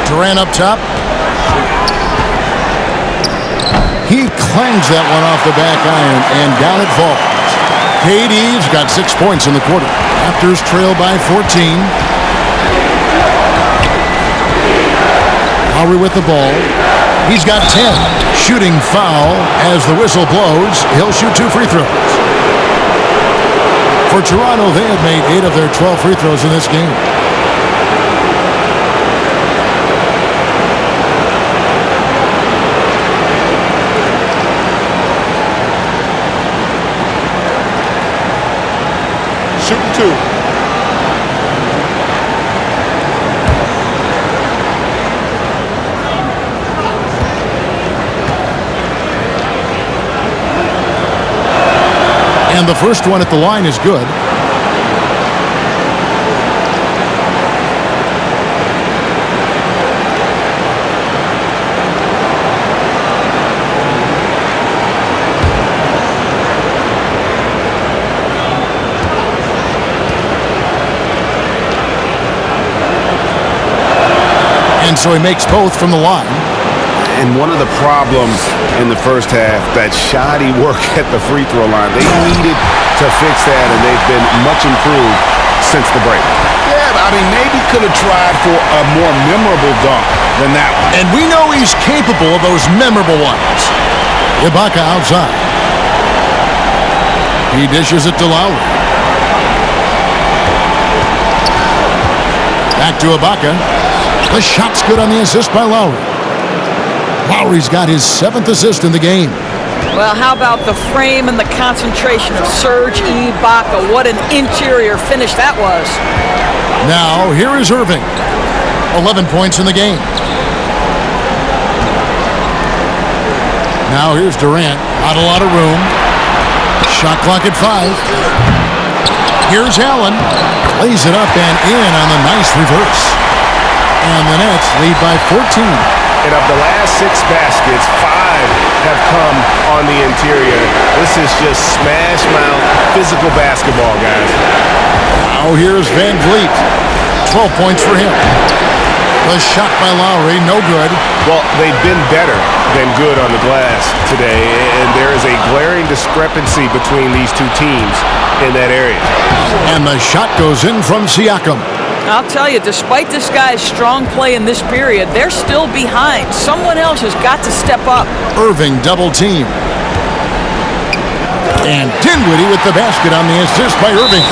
Durant up top. He clangs that one off the back iron, and down it falls. KD's got 6 points in the quarter. Raptors trail by 14. Lowry with the ball. He's got 10. Shooting foul as the whistle blows. He'll shoot 2 free throws. For Toronto, they have made 8 of their 12 free throws in this game. Shooting 2. And the first one at the line is good. And so he makes both from the line. And one of the problems in the first half, that shoddy work at the free throw line. They needed to fix that, and they've been much improved since the break. Yeah, I mean, maybe could have tried for a more memorable dunk than that one. And we know he's capable of those memorable ones. Ibaka outside. He dishes it to Lowry. Back to Ibaka. The shot's good on the assist by Lowry. Lowry's got his 7th assist in the game. Well, how about the frame and the concentration of Serge Ibaka? What an interior finish that was. Now, here is Irving. 11 points in the game. Now, here's Durant. Not a lot of room. Shot clock at 5. Here's Allen. Lays it up and in on the nice reverse. And the Nets lead by 14. And of the last 6 baskets, 5 have come on the interior. This is just smash mouth physical basketball, guys. Now here's Van Vliet. 12 points for him. The shot by Lowry, no good. Well, they've been better than good on the glass today, and there is a glaring discrepancy between these two teams in that area. And the shot goes in from Siakam. I'll tell you, despite this guy's strong play in this period, they're still behind. Someone else has got to step up. Irving double team. And Dinwiddie with the basket on the assist by Irving.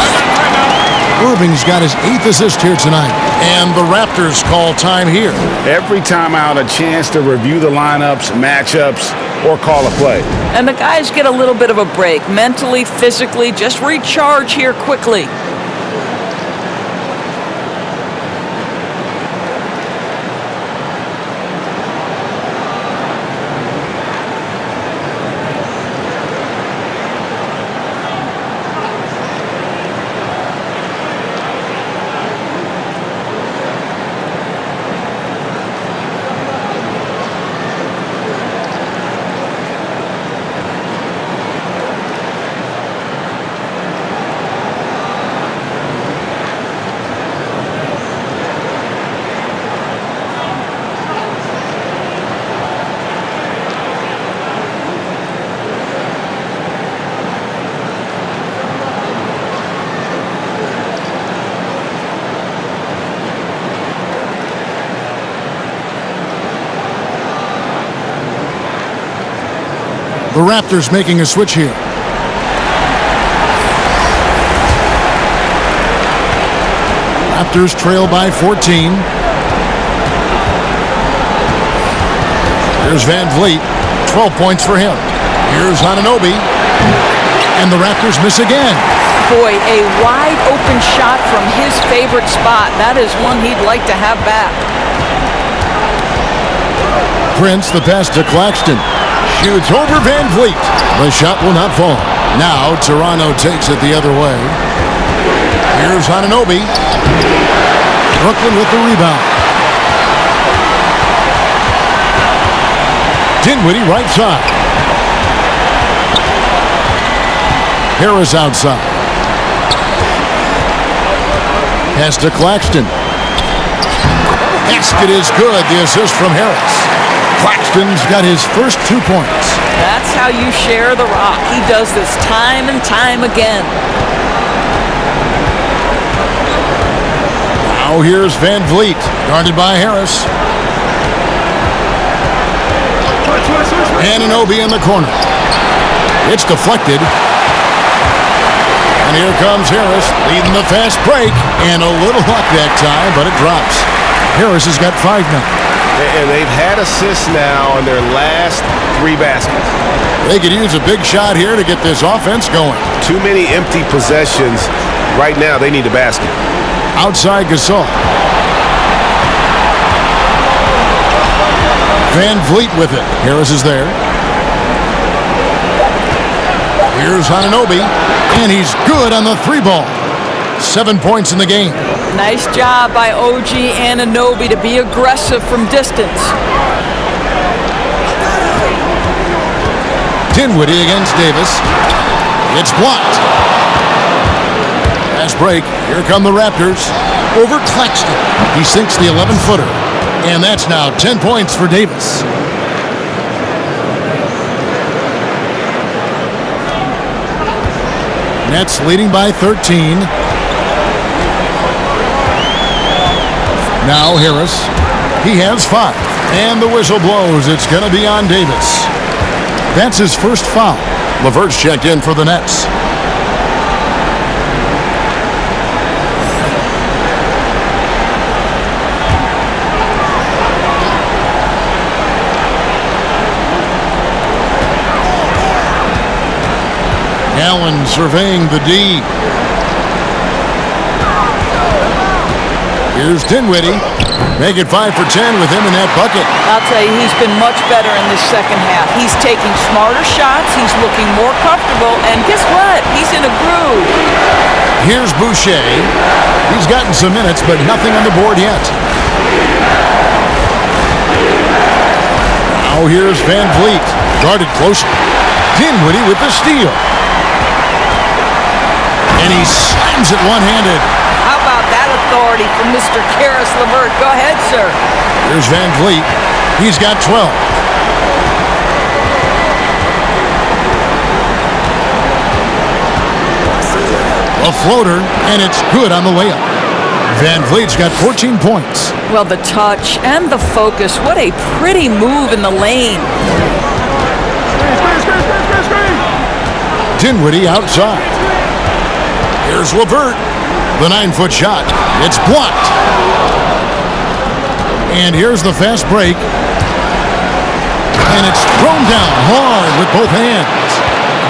Irving's got his 8th assist here tonight. And the Raptors call time here. Every timeout, a chance to review the lineups, matchups, or call a play. And the guys get a little bit of a break, mentally, physically, just recharge here quickly. The Raptors making a switch here. Raptors trail by 14. Here's Van Vliet. 12 points for him. Here's Anunoby. And the Raptors miss again. Boy, a wide open shot from his favorite spot. That is one he'd like to have back. Prince, the pass to Claxton. Shoots over Van Vliet. The shot will not fall. Now Toronto takes it the other way. Here's Anunoby. Brooklyn with the rebound. Dinwiddie right side. Harris outside. Pass to Claxton. Basket is good. The assist from Harris. Claxton's got his first 2 points. That's how you share the rock. He does this time and time again. Now here's Van Vliet, guarded by Harris. Anunoby in the corner. It's deflected. And here comes Harris, leading the fast break. And a little luck that time, but it drops. Harris has got 5 now. And they've had assists now on their last 3 baskets. They could use a big shot here to get this offense going. Too many empty possessions. Right now, they need a basket. Outside Gasol. Van Vliet with it. Harris is there. Here's Anunoby. And he's good on the 3 ball. 7 points in the game. Nice job by OG Anunoby to be aggressive from distance. Dinwiddie against Davis. It's blocked. Fast break. Here come the Raptors. Over Claxton. He sinks the 11-footer. And that's now 10 points for Davis. Nets leading by 13. Now Harris. He has 5. And the whistle blows. It's going to be on Davis. That's his first foul. LeVert's checked in for the Nets. Allen surveying the D. Here's Dinwiddie. Make it 5 for 10 with him in that bucket. I'll tell you, he's been much better in this second half. He's taking smarter shots. He's looking more comfortable. And guess what? He's in a groove. Here's Boucher. He's gotten some minutes, but nothing on the board yet. Now here's Van Vliet. Guarded closely. Dinwiddie with the steal. And he slams it one-handed. How about that authority from Mr. Karis LeVert? Go ahead, sir. Here's Van Vliet. He's got 12. A floater, and it's good on the layup. Van Vliet's got 14 points. Well, the touch and the focus. What a pretty move in the lane. Dinwiddie outside. Here's LeVert. The 9-foot shot. It's blocked. And here's the fast break. And it's thrown down hard with both hands.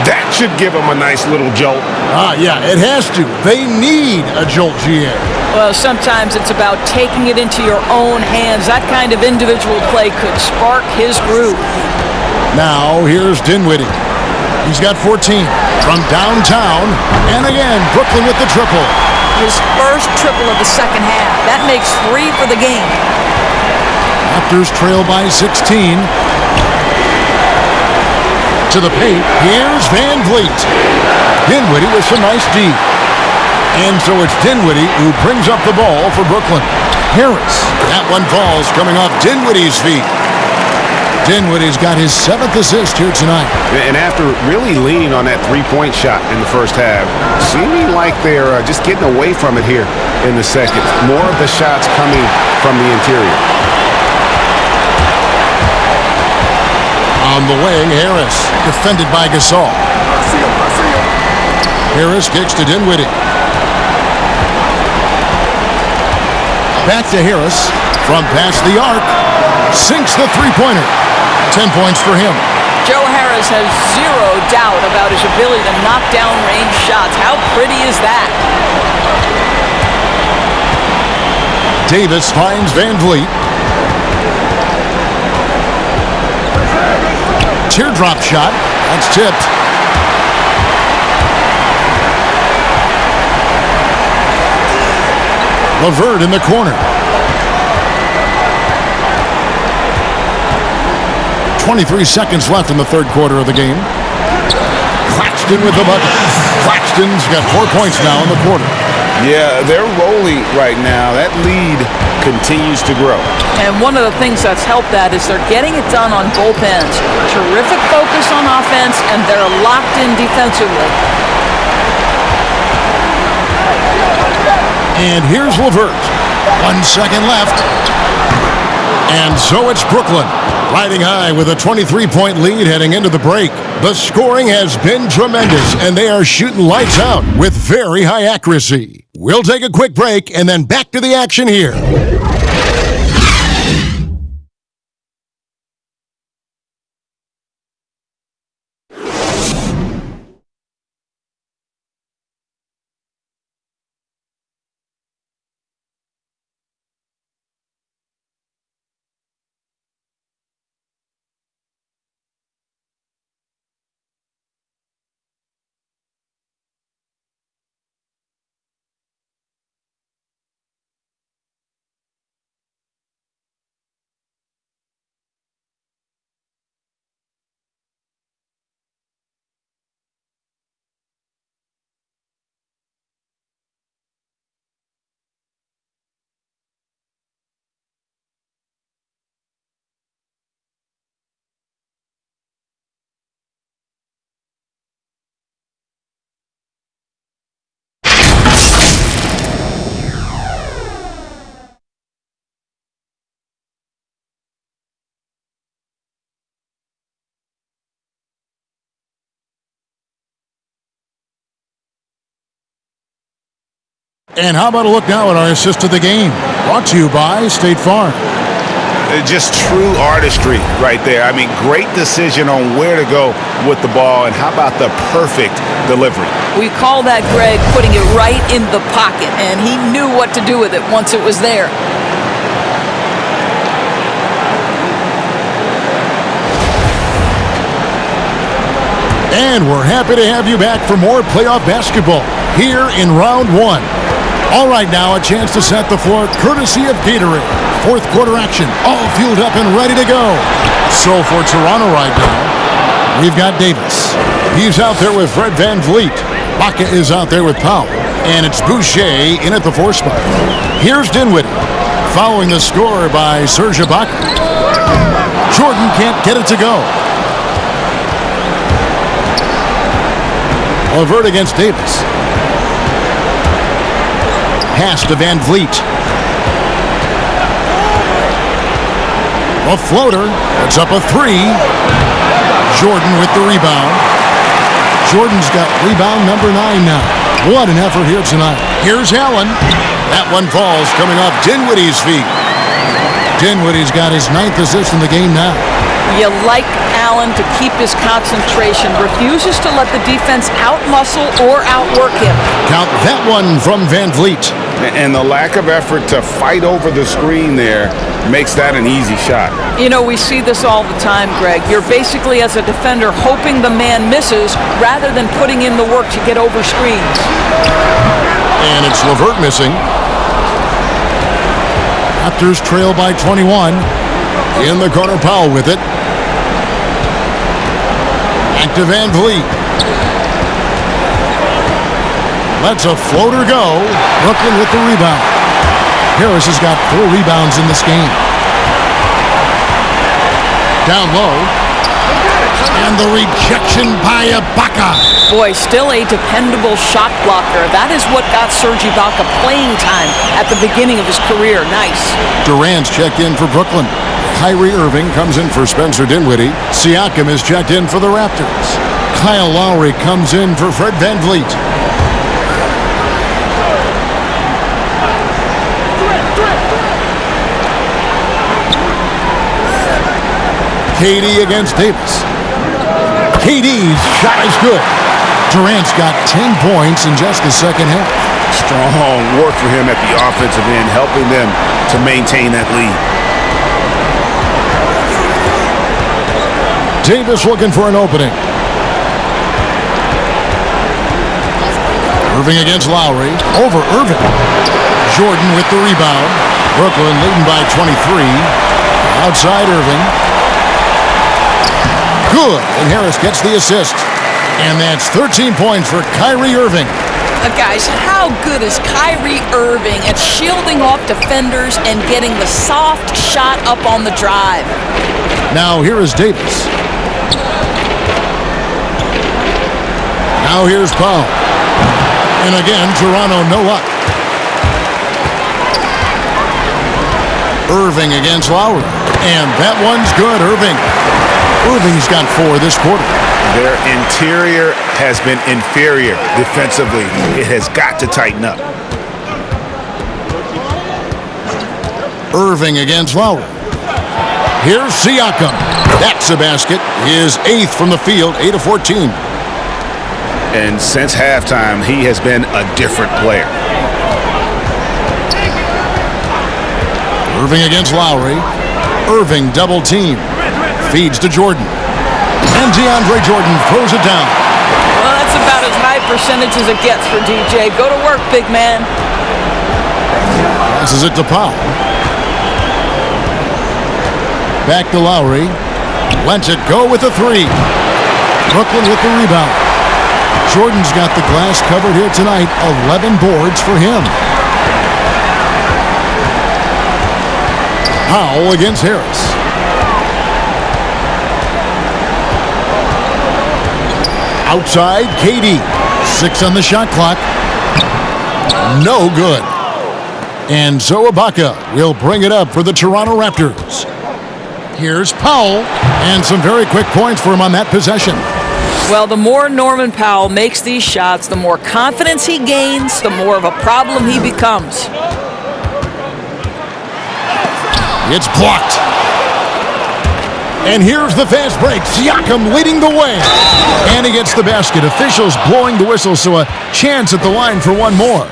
That should give them a nice little jolt. Yeah, it has to. They need a jolt, GA. Well, sometimes it's about taking it into your own hands. That kind of individual play could spark his groove. Now, here's Dinwiddie. He's got 14 from downtown. And again, Brooklyn with the triple. His first triple of the second half. That makes 3 for the game. Raptors trail by 16. To the paint, here's Van Vliet. Dinwiddie with some nice D. And so it's Dinwiddie who brings up the ball for Brooklyn. Harris, that one falls coming off Dinwiddie's feet. Dinwiddie's got his 7th assist here tonight. And after really leaning on that three-point shot in the first half, seeming like they're just getting away from it here in the second. More of the shots coming from the interior. On the wing, Harris, defended by Gasol. Harris kicks to Dinwiddie. Back to Harris from past the arc. Sinks the three-pointer. 10 points for him. Joe Harris has zero doubt about his ability to knock down range shots. How pretty is that? Davis finds Van Vliet. Teardrop shot. That's tipped. LeVert in the corner. 23 seconds left in the third quarter of the game. Claxton with the bucket. Claxton's got 4 points now in the quarter. Yeah, they're rolling right now. That lead continues to grow. And one of the things that's helped that is they're getting it done on both ends. Terrific focus on offense, and they're locked in defensively. And here's LeVert. 1 second left. And so it's Brooklyn, riding high with a 23-point lead heading into the break. The scoring has been tremendous, and they are shooting lights out with very high accuracy. We'll take a quick break and then back to the action here. And how about a look now at our assist of the game? Brought to you by State Farm. Just true artistry right there. I mean, great decision on where to go with the ball, and how about the perfect delivery? We call that, Greg, putting it right in the pocket, and he knew what to do with it once it was there. And we're happy to have you back for more playoff basketball here in round one. All right, now a chance to set the floor courtesy of Gatorade. Fourth quarter action, all fueled up and ready to go. So for Toronto right now, we've got Davis. He's out there with Fred VanVleet. Baca is out there with Powell. And it's Boucher in at the 4 spot. Here's Dinwiddie, following the score by Serge Ibaka. Jordan can't get it to go. LeVert against Davis. Pass to VanVleet. A floater. That's up a 3. Jordan with the rebound. Jordan's got rebound number 9 now. What an effort here tonight. Here's Allen. That one falls coming off Dinwiddie's feet. Dinwiddie's got his 9th assist in the game now. You like Allen to keep his concentration. Refuses to let the defense outmuscle or outwork him. Count that one from VanVleet. And the lack of effort to fight over the screen there makes that an easy shot. You know, we see this all the time, Greg. You're basically, as a defender, hoping the man misses rather than putting in the work to get over screens. And it's LeVert missing. Raptors trail by 21. In the corner, Powell with it. Back to VanVleet. Lets a floater go. Brooklyn with the rebound. Harris has got 4 rebounds in this game. Down low. And the rejection by Ibaka. Boy, still a dependable shot blocker. That is what got Serge Ibaka playing time at the beginning of his career. Nice. Durant's checked in for Brooklyn. Kyrie Irving comes in for Spencer Dinwiddie. Siakam is checked in for the Raptors. Kyle Lowry comes in for Fred VanVleet. KD against Davis. KD's shot is good. Durant's got 10 points in just the second half. Strong work for him at the offensive end, helping them to maintain that lead. Davis looking for an opening. Irving against Lowry. Over Irving. Jordan with the rebound. Brooklyn leading by 23. Outside Irving. Good. And Harris gets the assist. And that's 13 points for Kyrie Irving. Guys, how good is Kyrie Irving at shielding off defenders and getting the soft shot up on the drive? Now here is Davis. Now here's Powell. And again, Toronto no luck. Irving against Lowry. And that one's good, Irving. Irving's got 4 this quarter. Their interior has been inferior defensively. It has got to tighten up. Irving against Lowry. Here's Siakam. That's a basket. His 8th from the field, 8 of 14. And since halftime, he has been a different player. Irving against Lowry. Irving double team. Feeds to Jordan. And DeAndre Jordan throws it down. Well, that's about as high percentage as it gets for DJ. Go to work, big man. Passes it to Powell. Back to Lowry. Lets it go with a 3. Brooklyn with the rebound. Jordan's got the glass covered here tonight. 11 boards for him. Powell against Harris. Outside, KD. 6 on the shot clock. No good. And so Ibaka will bring it up for the Toronto Raptors. Here's Powell. And some very quick points for him on that possession. Well, the more Norman Powell makes these shots, the more confidence he gains, the more of a problem he becomes. It's blocked. And here's the fast break. Siakam leading the way. And he gets the basket. Officials blowing the whistle, so a chance at the line for one more.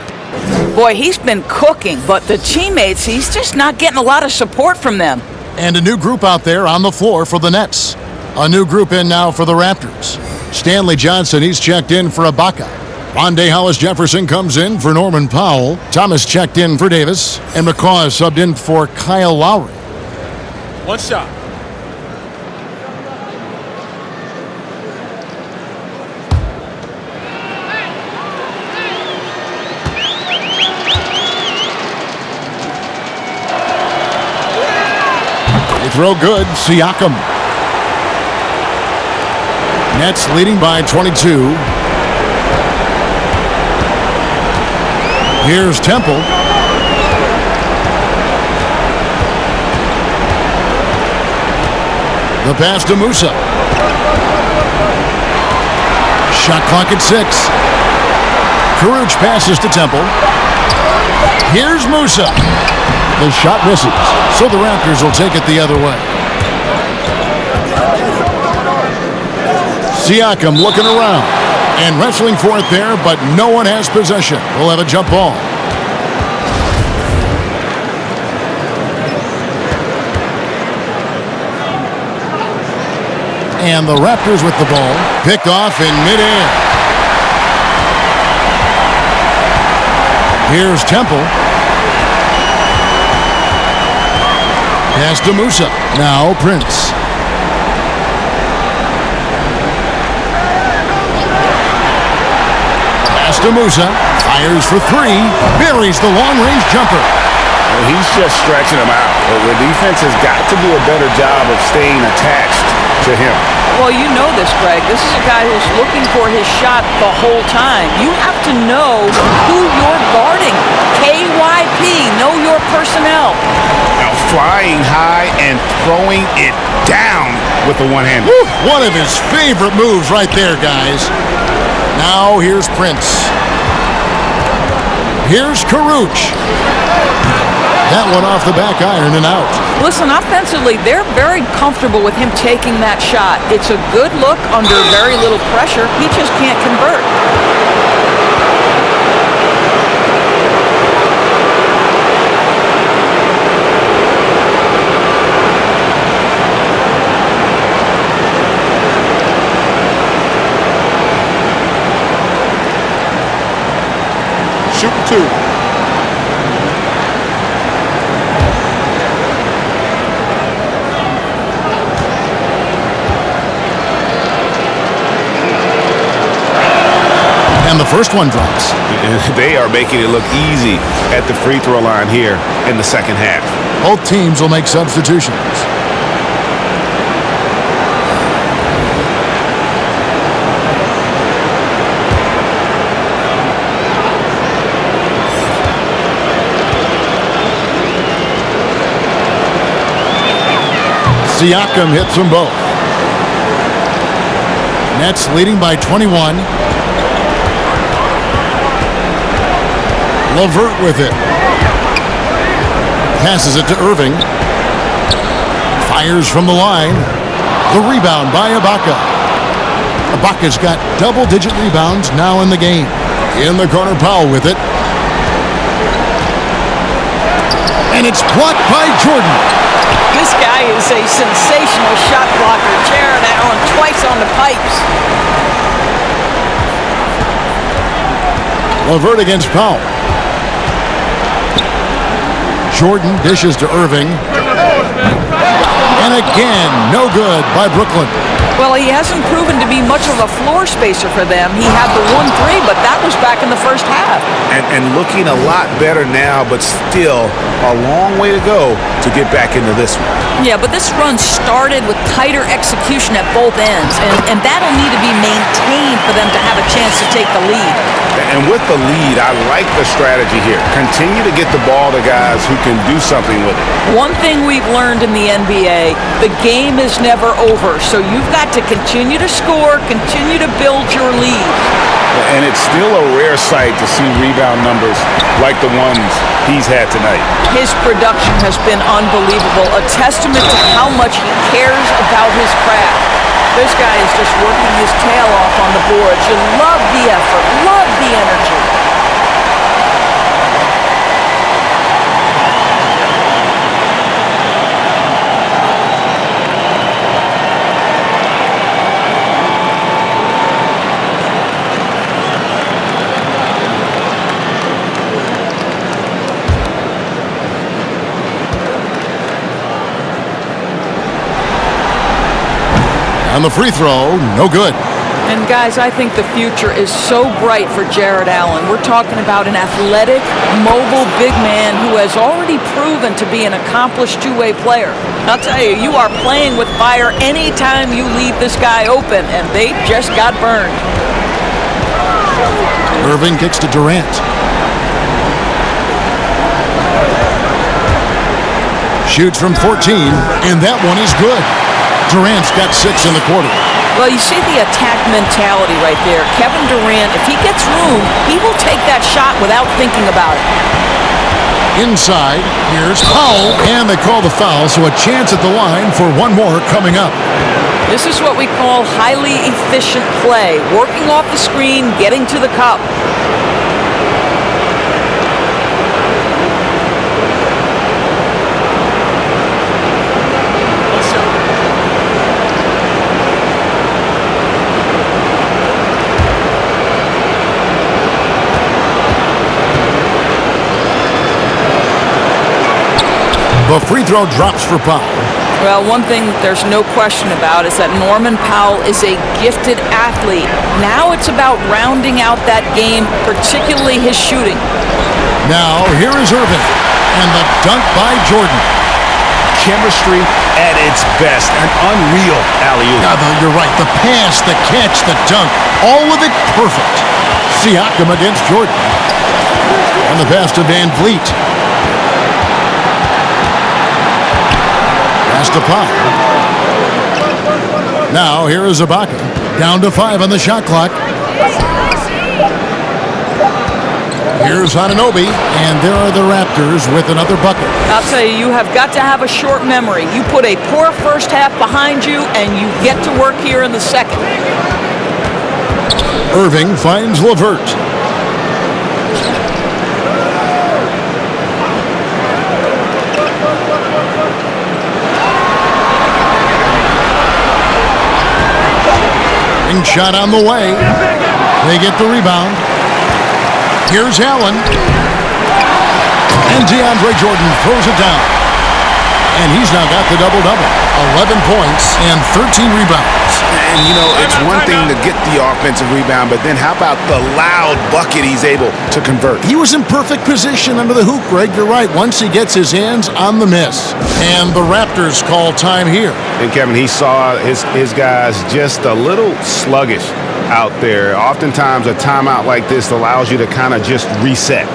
Boy, he's been cooking, but the teammates, he's just not getting a lot of support from them. And a new group out there on the floor for the Nets. A new group in now for the Raptors. Stanley Johnson, he's checked in for Ibaka. Rondé Hollis-Jefferson comes in for Norman Powell. Thomas checked in for Davis. And McCaw is subbed in for Kyle Lowry. One shot. Throw good, Siakam. Nets leading by 22. Here's Temple. The pass to Musa. Shot clock at 6. Kuruc passes to Temple. Here's Musa. The shot misses, so the Raptors will take it the other way. Siakam looking around and wrestling for it there, but no one has possession. We'll have a jump ball. And the Raptors with the ball, picked off in midair. Here's Temple. Pass to Musa. Now Prince. Pass to Musa. Fires for 3. Buries the long-range jumper. Well, he's just stretching him out. The defense has got to do a better job of staying attached to him. Well, you know this, Greg. This is a guy who's looking for his shot the whole time. You have to know who you're guarding. KYP, know your personnel. Now flying high and throwing it down with the one-hander. One of his favorite moves right there, guys. Now here's Prince. Here's Kuruc. That one off the back iron and out. Listen, offensively, they're very comfortable with him taking that shot. It's a good look under very little pressure. He just can't convert. Shooting 2. And the first one drops. They are making it look easy at the free throw line here in the second half. Both teams will make substitutions. Siakam hits them both. Nets leading by 21. LeVert with it. Passes it to Irving. Fires from the line. The rebound by Ibaka. Ibaka's got double-digit rebounds now in the game. In the corner, Powell with it. And it's blocked by Jordan. This guy is a sensational shot blocker. Jared Allen twice on the pipes. LeVert against Powell. Jordan dishes to Irving. And again, no good by Brooklyn. Well, he hasn't proven to be much of a floor spacer for them. He had the 1-3, but that was back in the first half. And looking a lot better now, but still a long way to go to get back into this one. Yeah, but this run started with tighter execution at both ends, and that'll need to be maintained for them to have a chance to take the lead. And with the lead, I like the strategy here. Continue to get the ball to guys who can do something with it. One thing we've learned in the NBA, the game is never over, so you've got that to continue to score, continue to build your lead. And it's still a rare sight to see rebound numbers like the ones he's had tonight. His production has been unbelievable, a testament to how much he cares about his craft. This guy is just working his tail off on the boards. You love the effort, love the energy. And the free throw, no good. And guys, I think the future is so bright for Jared Allen. We're talking about an athletic, mobile big man who has already proven to be an accomplished two-way player. I'll tell you, you are playing with fire anytime you leave this guy open, and they just got burned. Irving kicks to Durant. Shoots from 14, and that one is good. Durant's got 6 in the quarter. Well, you see the attack mentality right there. Kevin Durant, if he gets room, he will take that shot without thinking about it. Inside, here's Powell, and they call the foul, so a chance at the line for one more coming up. This is what we call highly efficient play, working off the screen, getting to the cup. The free throw drops for Powell. Well, one thing there's no question about is that Norman Powell is a gifted athlete. Now it's about rounding out that game, particularly his shooting. Now, here is Irving, and the dunk by Jordan. Chemistry at its best. An unreal alley-oop. You're right. The pass, the catch, the dunk, all of it perfect. Siakam against Jordan. And the pass to Van Vliet. Pass to Powell. Now, here is Ibaka. Down to 5 on the shot clock. Here's Anunoby, and there are the Raptors with another bucket. I'll tell you, you have got to have a short memory. You put a poor first half behind you, and you get to work here in the second. Irving finds LeVert. Shot on the way. They get the rebound. Here's Allen. And DeAndre Jordan throws it down. And he's now got the double-double. 11 points and 13 rebounds. And, you know, it's one thing to get the offensive rebound, but then how about the loud bucket he's able to convert? He was in perfect position under the hoop, Greg. You're right. Once he gets his hands on the miss. And the Raptors call time here. And, Kevin, he saw his guys just a little sluggish out there. Oftentimes, a timeout like this allows you to kind of just reset.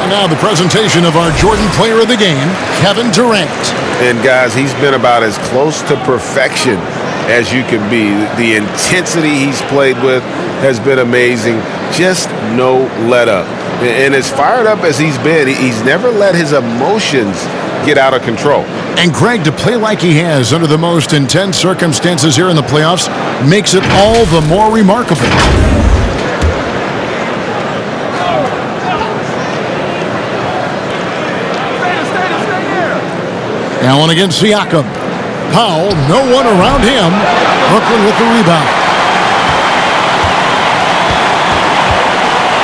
Now the presentation of our Jordan Player of the Game, Kevin Durant. And guys, he's been about as close to perfection as you can be. The intensity he's played with has been amazing. Just no let up. And as fired up as he's been, he's never let his emotions get out of control. And Greg, to play like he has under the most intense circumstances here in the playoffs makes it all the more remarkable. Allen against Siakam. Powell, no one around him. Brooklyn with the rebound.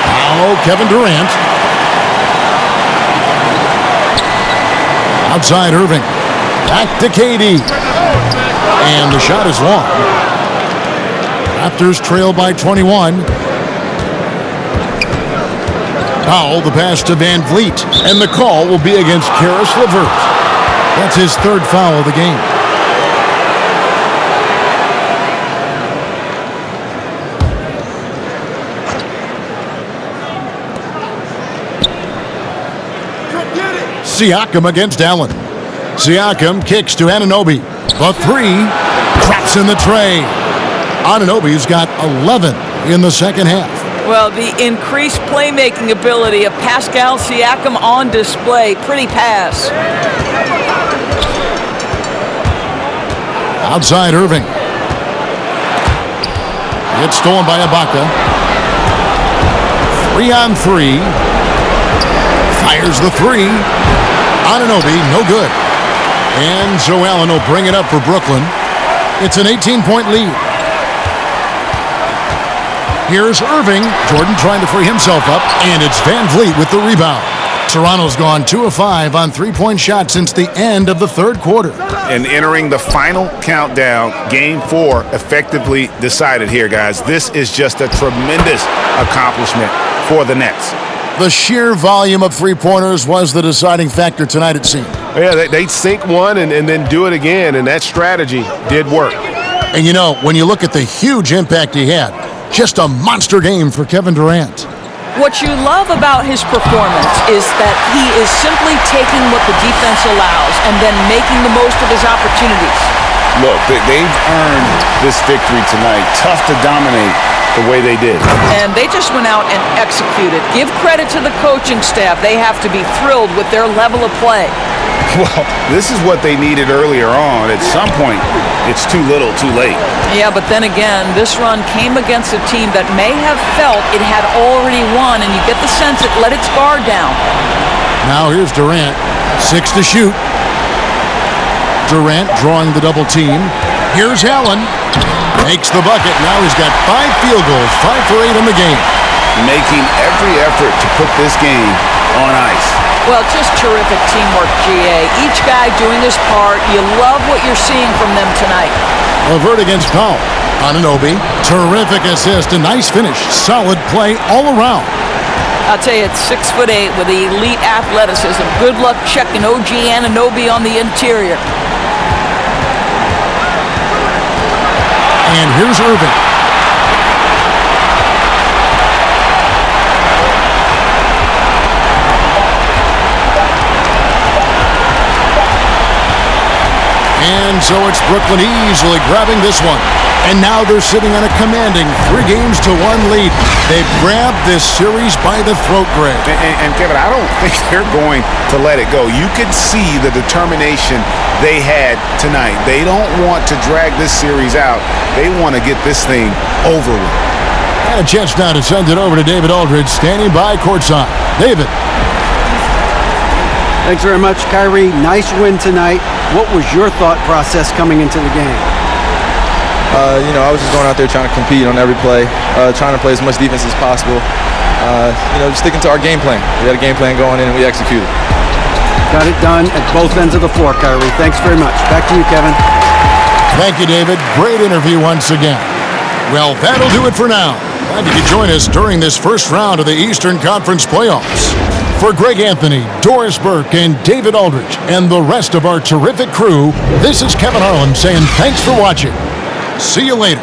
Now Kevin Durant. Outside Irving. Back to KD. And the shot is long. Raptors trail by 21. Powell, the pass to Van Vliet. And the call will be against Karis LeVert. That's his third foul of the game. Siakam against Allen. Siakam kicks to Anunoby. The three drops in the tray. Anunoby's got 11 in the second half. Well, the increased playmaking ability of Pascal Siakam on display. Pretty pass. Outside Irving. It's stolen by Ibaka. 3-on-3. Fires the three. Anunoby, no good. And so Allen will bring it up for Brooklyn. It's an 18-point lead. Here's Irving. Jordan trying to free himself up. And it's Van Vliet with the rebound. Toronto's gone 2 of 5 on three-point shots since the end of the third quarter. And entering the final countdown, Game 4 effectively decided here, guys. This is just a tremendous accomplishment for the Nets. The sheer volume of three-pointers was the deciding factor tonight, it seemed. Yeah, they sink one and then do it again, and that strategy did work. And you know, when you look at the huge impact he had, just a monster game for Kevin Durant. What you love about his performance is that he is simply taking what the defense allows and then making the most of his opportunities. Look, they've earned this victory tonight. Tough to dominate the way they did. And they just went out and executed. Give credit to the coaching staff. They have to be thrilled with their level of play. Well, this is what they needed earlier on. At some point, it's too little, too late. Yeah, but then again, this run came against a team that may have felt it had already won, and you get the sense it let its guard down. Now here's Durant. 6 to shoot. Durant drawing the double team. Here's Allen. Makes the bucket. Now he's got 5 field goals, 5 for 8 in the game. Making every effort to put this game on ice. Well, just terrific teamwork, GA. Each guy doing his part. You love what you're seeing from them tonight. LeVert against Powell. Anunoby. Terrific assist. A nice finish. Solid play all around. I'll tell you, it's 6'8" with elite athleticism. Good luck checking OG Anunoby on the interior. And here's Irving. And so it's Brooklyn easily grabbing this one. And now they're sitting on a commanding 3-1 lead. They've grabbed this series by the throat, Greg. And Kevin, I don't think they're going to let it go. You can see the determination they had tonight. They don't want to drag this series out. They want to get this thing over with. And a chance now to send it over to David Aldridge, standing by courtside. David. Thanks very much, Kyrie. Nice win tonight. What was your thought process coming into the game? I was just going out there trying to compete on every play, trying to play as much defense as possible. Just sticking to our game plan. We had a game plan going in and we executed. Got it done at both ends of the floor, Kyrie. Thanks very much. Back to you, Kevin. Thank you, David. Great interview once again. Well, that'll do it for now. Glad you could join us during this first round of the Eastern Conference playoffs. For Greg Anthony, Doris Burke, and David Aldridge, and the rest of our terrific crew, this is Kevin Harlan saying thanks for watching. See you later.